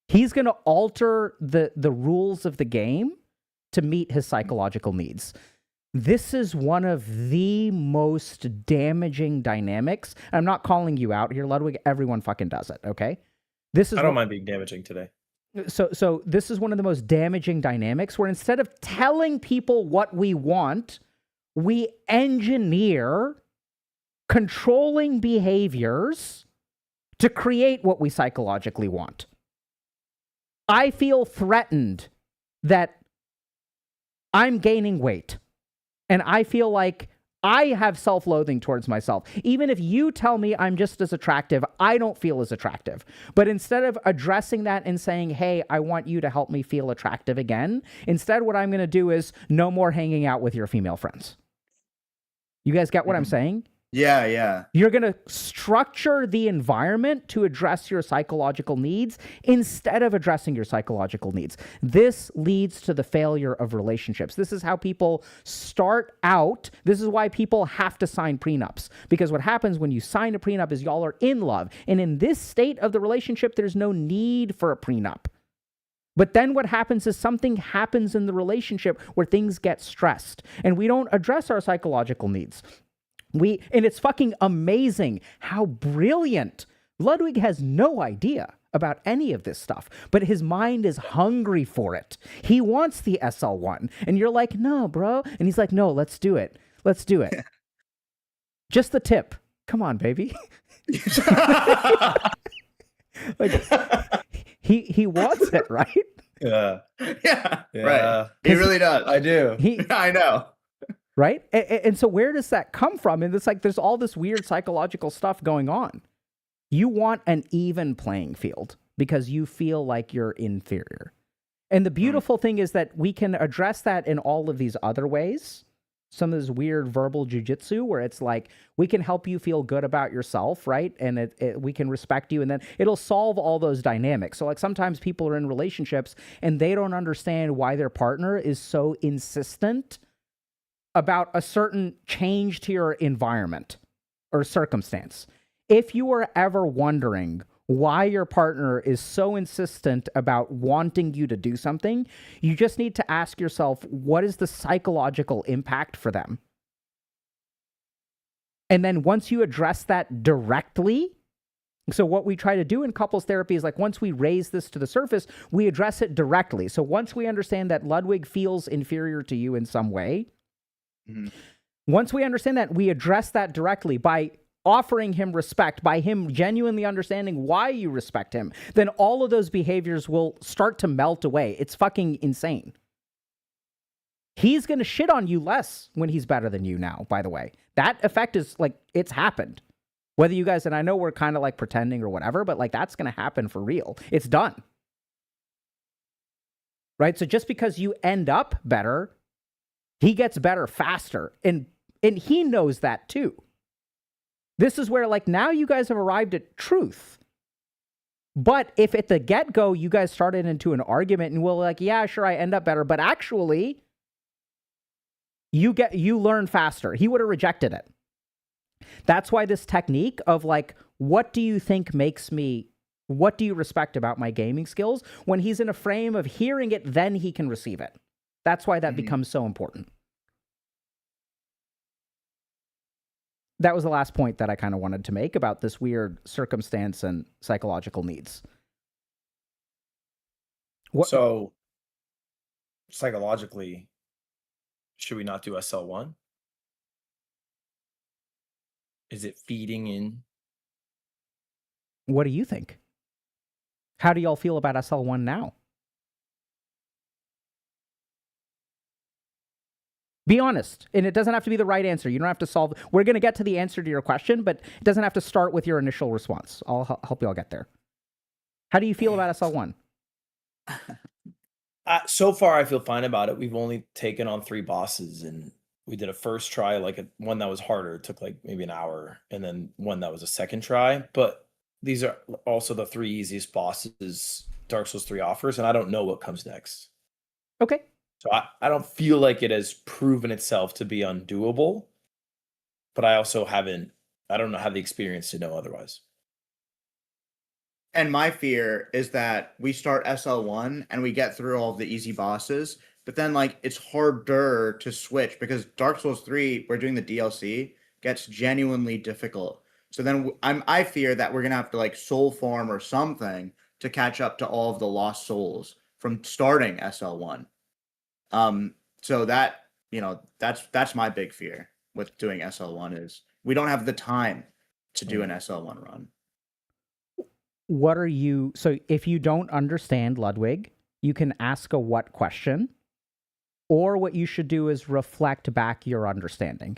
He's going to alter the rules of the game to meet his psychological needs. This is one of the most damaging dynamics. I'm not calling you out here, Ludwig. Everyone fucking does it, okay? This is
I don't mind being damaging today.
So this is one of the most damaging dynamics where instead of telling people what we want, we engineer controlling behaviors to create what we psychologically want. I feel threatened that I'm gaining weight, and I feel like I have self-loathing towards myself. Even if you tell me I'm just as attractive, I don't feel as attractive. But instead of addressing that and saying, hey, I want you to help me feel attractive again, instead what I'm going to do is no more hanging out with your female friends. You guys get what I'm saying?
Yeah, yeah.
You're going to structure the environment to address your psychological needs instead of addressing your psychological needs. This leads to the failure of relationships. This is how people start out. This is why people have to sign prenups. Because what happens when you sign a prenup is y'all are in love. And in this state of the relationship, there's no need for a prenup. But then what happens is something happens in the relationship where things get stressed. And we don't address our psychological needs. And it's fucking amazing how brilliant. Ludwig has no idea about any of this stuff, but his mind is hungry for it. He wants the SL1. And you're like, no, bro. And he's like, no, let's do it. Let's do it. Just the tip. Come on, baby. Like, he wants it, right?
Yeah.
Yeah,
Yeah.
right. He really does.
I do.
I know.
Right? And so where does that come from? And it's like there's all this weird psychological stuff going on. You want an even playing field because you feel like you're inferior. And the beautiful thing is that we can address that in all of these other ways. Some of this weird verbal jujitsu where it's like, we can help you feel good about yourself, right? And we can respect you, and then it'll solve all those dynamics. So like sometimes people are in relationships and they don't understand why their partner is so insistent about a certain change to your environment or circumstance. If you are ever wondering why your partner is so insistent about wanting you to do something, you just need to ask yourself, what is the psychological impact for them? And then once you address that directly, so what we try to do in couples therapy is like once we raise this to the surface, we address it directly. So once we understand that Ludwig feels inferior to you in some way, once we understand that, we address that directly by offering him respect, by him genuinely understanding why you respect him, then all of those behaviors will start to melt away. It's fucking insane. He's going to shit on you less when he's better than you now, by the way. That effect is like, it's happened. Whether you guys, and I know we're kind of like pretending or whatever, but like that's going to happen for real. It's done. Right? So just because you end up better, he gets better faster. And he knows that too. This is where like now you guys have arrived at truth. But if at the get-go you guys started into an argument and like, yeah, sure, I end up better, but actually you learn faster. He would have rejected it. That's why this technique of like, what do you respect about my gaming skills? When he's in a frame of hearing it, then he can receive it. That's why that becomes so important. That was the last point that I kind of wanted to make about this weird circumstance and psychological needs.
So, psychologically, should we not do SL1? Is it feeding in?
What do you think? How do y'all feel about SL1 now? Be honest, and it doesn't have to be the right answer. You don't have to solve. We're going to get to the answer to your question, but it doesn't have to start with your initial response. I'll help you all get there. How do you feel about SL1?
So far, I feel fine about it. We've only taken on 3 bosses, and we did a first try, like one that was harder. It took like maybe an hour, and then one that was a second try. But these are also the 3 easiest bosses Dark Souls 3 offers, and I don't know what comes next.
Okay.
So I don't feel like it has proven itself to be undoable, but I also I don't have the experience to know otherwise.
And my fear is that we start SL1 and we get through all of the easy bosses, but then like it's harder to switch because Dark Souls 3, we're doing the DLC, gets genuinely difficult. So then I fear that we're gonna have to like soul farm or something to catch up to all of the lost souls from starting SL1. So that, that's my big fear with doing SL1 is we don't have the time to do an SL1 run.
So if you don't understand Ludwig, you can ask a what question, or what you should do is reflect back your understanding.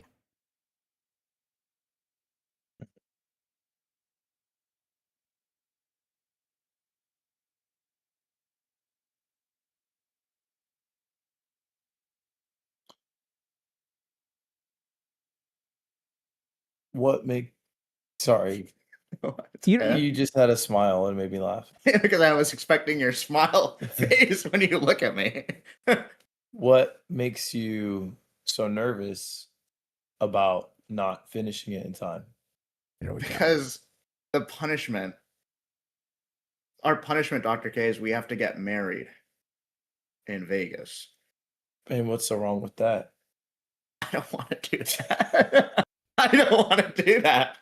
Sorry.
You-
You just had a smile and made me laugh.
Because I was expecting your smile face when you look at me.
What makes you so nervous about not finishing it in time?
Because our punishment, Dr. K, is we have to get married in Vegas.
And what's so wrong with that?
I don't want to do that. I don't want to do that.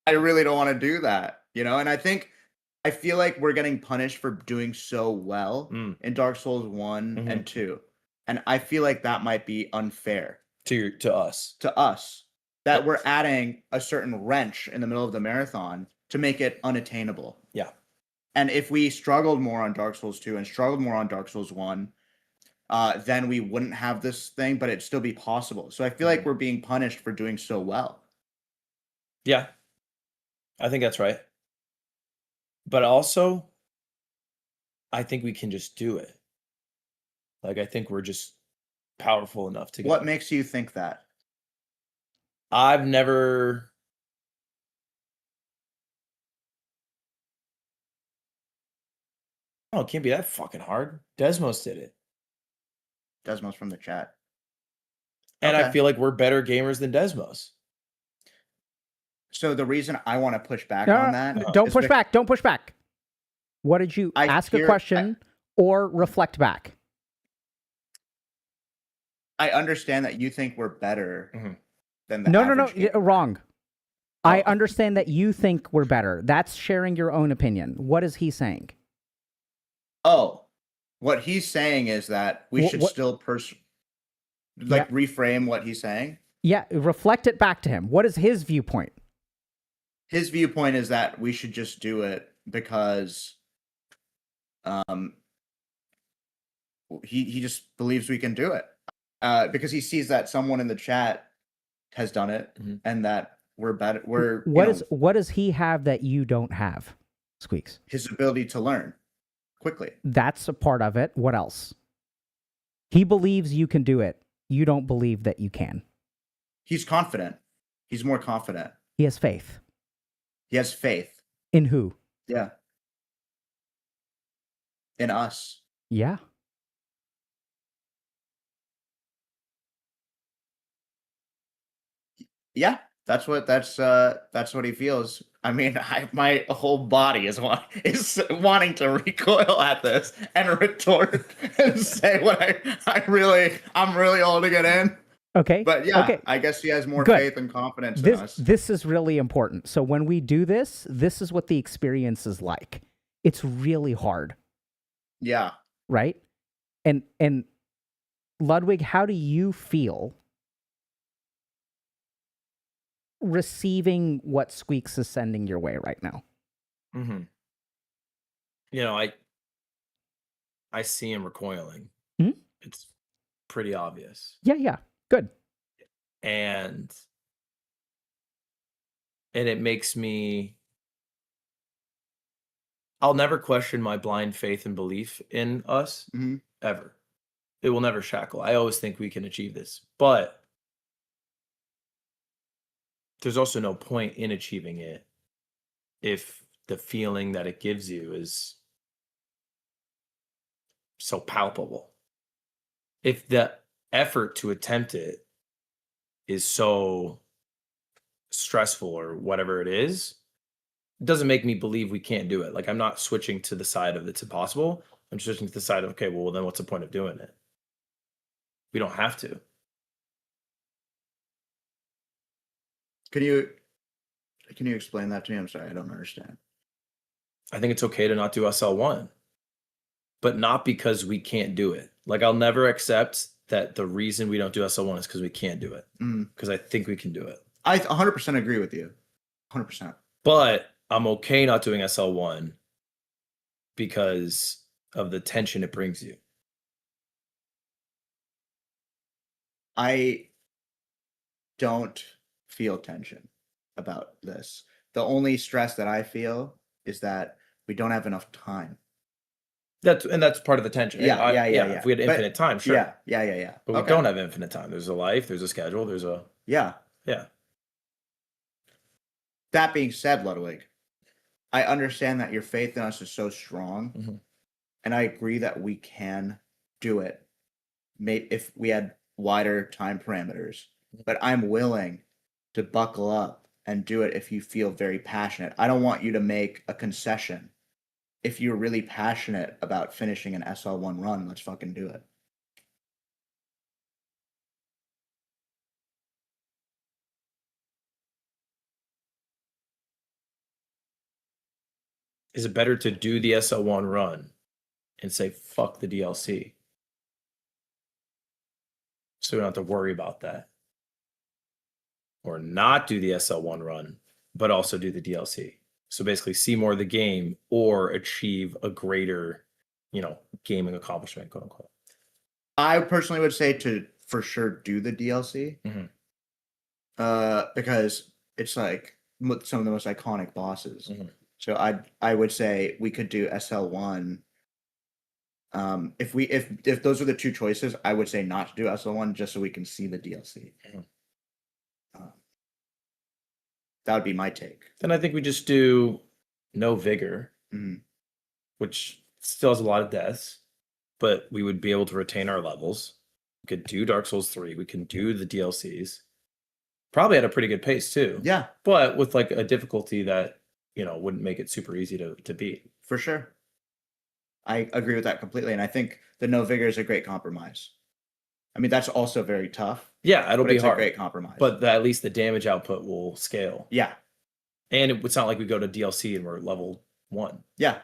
I really don't want to do that. And I feel like we're getting punished for doing so well in Dark Souls 1 and 2. And I feel like that might be unfair
to us.
To us. That we're adding a certain wrench in the middle of the marathon to make it unattainable.
Yeah.
And if we struggled more on Dark Souls 2 and struggled more on Dark Souls 1, then we wouldn't have this thing, but it'd still be possible. So I feel like we're being punished for doing so well.
Yeah. I think that's right. But also, I think we can just do it. Like, I think we're just powerful enough to get
What makes you think that?
I've never... Oh, it can't be that fucking hard. Desmos did it.
Desmos from the chat.
And
Okay.
I feel like we're better gamers than Desmos.
So the reason I want to push back on that...
Don't push back. Don't push back. What did you ask a question or reflect back?
I understand that you think we're better than the
No,
average gamer.
wrong. I understand that you think we're better. That's sharing your own opinion. What is he saying?
Oh, what he's saying is that we should still reframe what he's saying.
Yeah, reflect it back to him. What is his viewpoint?
His viewpoint is that we should just do it because he just believes we can do it. Because he sees that someone in the chat has done it and that we're better.
What does he have that you don't have, Squeaks?
His ability to learn quickly.
That's a part of it. What else? He believes you can do it. You don't believe that you can.
He's confident. He's more confident.
He has faith.
He has faith.
In who?
Yeah. In us.
Yeah.
Yeah, that's what he feels. I mean, my whole body is wanting to recoil at this and retort and say what I'm really holding it in.
Okay.
But yeah,
okay.
I guess he has more faith and confidence in us.
This is really important. So when we do this, this is what the experience is like. It's really hard.
Yeah.
Right? And Ludwig, how do you feel receiving what Squeaks is sending your way right now?
I see him recoiling. It's pretty obvious.
Yeah. Good.
And it makes me I'll never question my blind faith and belief in us
Mhm.
ever. It will never shackle. I always think we can achieve this, but there's also no point in achieving it if the feeling that it gives you is so palpable. If the effort to attempt it is so stressful or whatever it is, it doesn't make me believe we can't do it. Like, I'm not switching to the side of it's impossible. I'm switching to the side of, okay, well, then what's the point of doing it? We don't have to.
Can you explain that to me? I'm sorry, I don't understand.
I think it's okay to not do SL1, but not because we can't do it. Like, I'll never accept that the reason we don't do SL1 is because we can't do it. Because I think we can do it.
I 100% agree with you. 100%.
But I'm okay not doing SL1 because of the tension it brings you.
I don't feel tension about this. The only stress that I feel is that we don't have enough time.
That's part of the tension.
Yeah.
If we had infinite time, sure.
Yeah.
But we don't have infinite time. There's a life, there's a schedule, there's a...
Yeah. That being said, Ludwig, I understand that your faith in us is so strong, and I agree that we can do it if we had wider time parameters. But I'm willing to buckle up and do it if you feel very passionate. I don't want you to make a concession. If you're really passionate about finishing an SL1 run, let's fucking do it.
Is it better to do the SL1 run and say, fuck the DLC? So we don't have to worry about that. Or not do the SL1 run, but also do the DLC. So basically see more of the game or achieve a greater, gaming accomplishment, quote unquote.
I personally would say to for sure do the DLC. Because it's like some of the most iconic bosses. So I would say we could do SL1. If those are the two choices, I would say not to do SL1 just so we can see the DLC. That would be my take.
Then I think we just do no vigor, which still has a lot of deaths, but we would be able to retain our levels. We could do Dark Souls 3. We can do the DLCs. Probably at a pretty good pace too.
Yeah.
But with like a difficulty that, wouldn't make it super easy to beat.
For sure. I agree with that completely. And I think the no vigor is a great compromise. I mean, that's also very tough.
Yeah, it'll be hard.
A great compromise.
But at least the damage output will scale.
Yeah.
And it's not like we go to DLC and we're level 1.
Yeah.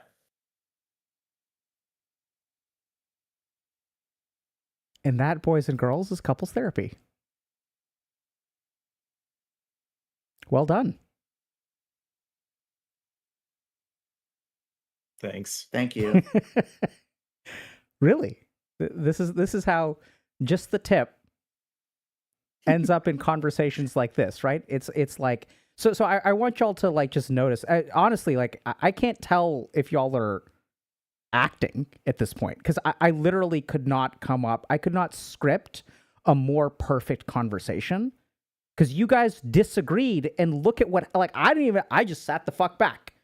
And that, boys and girls, is couples therapy. Well done.
Thanks.
Thank you.
Really? This is how just the tip ends up in conversations like this, right? It's like so I want y'all to like just notice. Honestly, like I can't tell if y'all are acting at this point because I literally could not script a more perfect conversation because you guys disagreed and look at what I just sat the fuck back.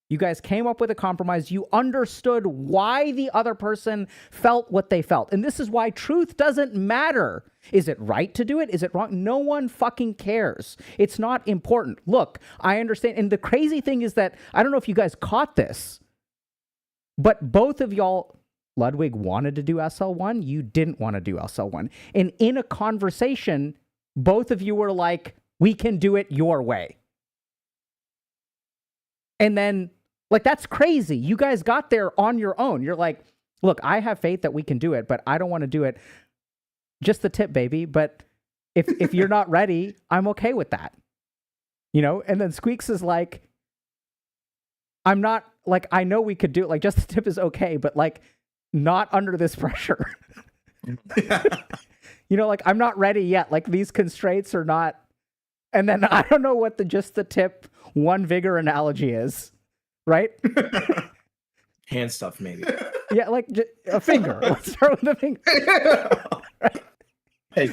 You guys came up with a compromise. You understood why the other person felt what they felt. And this is why truth doesn't matter. Is it right to do it? Is it wrong? No one fucking cares. It's not important. Look, I understand. And the crazy thing is that, I don't know if you guys caught this, but both of y'all, Ludwig wanted to do SL1. You didn't want to do SL1. And in a conversation, both of you were like, we can do it your way. And then, like, that's crazy. You guys got there on your own. You're like, look, I have faith that we can do it, but I don't want to do it. Just the tip, baby. But if you're not ready, I'm okay with that. And then Squeaks is like, I'm not, like, I know we could do it. Like, just the tip is okay, but, like, not under this pressure. Like, I'm not ready yet. Like, these constraints are not. And then I don't know what just the tip one vigor analogy is. right?
Hand stuff, maybe.
Yeah, like a finger. Let's start with a finger.
Hey,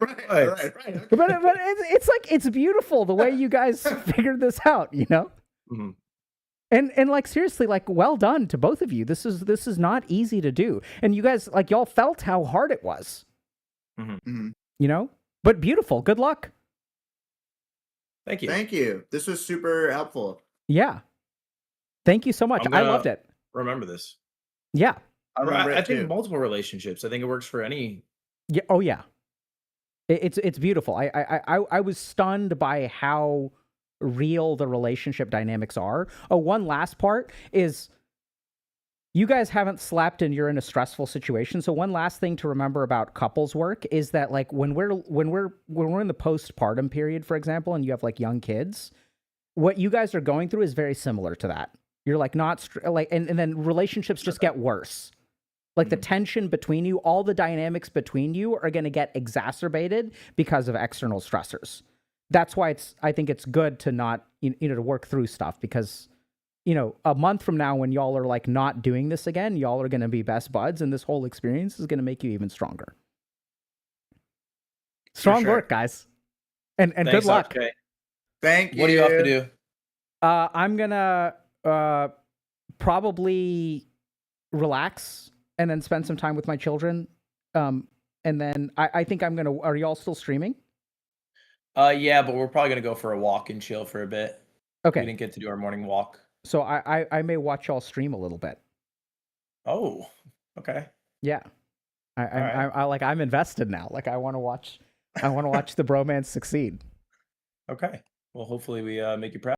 right.
But it's like it's beautiful the way you guys figured this out, you know?
Mhm.
And like seriously, like well done to both of you. This is not easy to do. And you guys like y'all felt how hard it was.
Mhm.
You know? But beautiful. Good luck.
Thank you.
Thank you. This was super helpful.
Yeah. Thank you so much.
I'm
I
gonna
loved it.
Remember this.
Yeah.
I remember
I
it
think
too.
multiple relationships. I think it works for any.
Yeah. Oh yeah. It's beautiful. I was stunned by how real the relationship dynamics are. Oh, one last part is you guys haven't slept and you're in a stressful situation. So one last thing to remember about couples work is that like when we're in the postpartum period, for example, and you have like young kids, what you guys are going through is very similar to that. You're like not and then relationships just get worse. Like the tension between you, all the dynamics between you are going to get exacerbated because of external stressors. That's why I think it's good to not, to work through stuff because, a month from now when y'all are like not doing this again, y'all are going to be best buds and this whole experience is going to make you even stronger. Strong work, guys. And
Thanks,
good luck.
Okay.
Thank you.
What do you have to do?
I'm going to probably relax and then spend some time with my children. And then I think I'm going to, are y'all still streaming?
Yeah, but we're probably gonna go for a walk and chill for a bit.
Okay.
We didn't get to do our morning walk.
So I may watch y'all stream a little bit.
Oh, okay.
Yeah. I'm invested now. Like I want to watch the bromance succeed.
Okay. Well, hopefully we make you proud.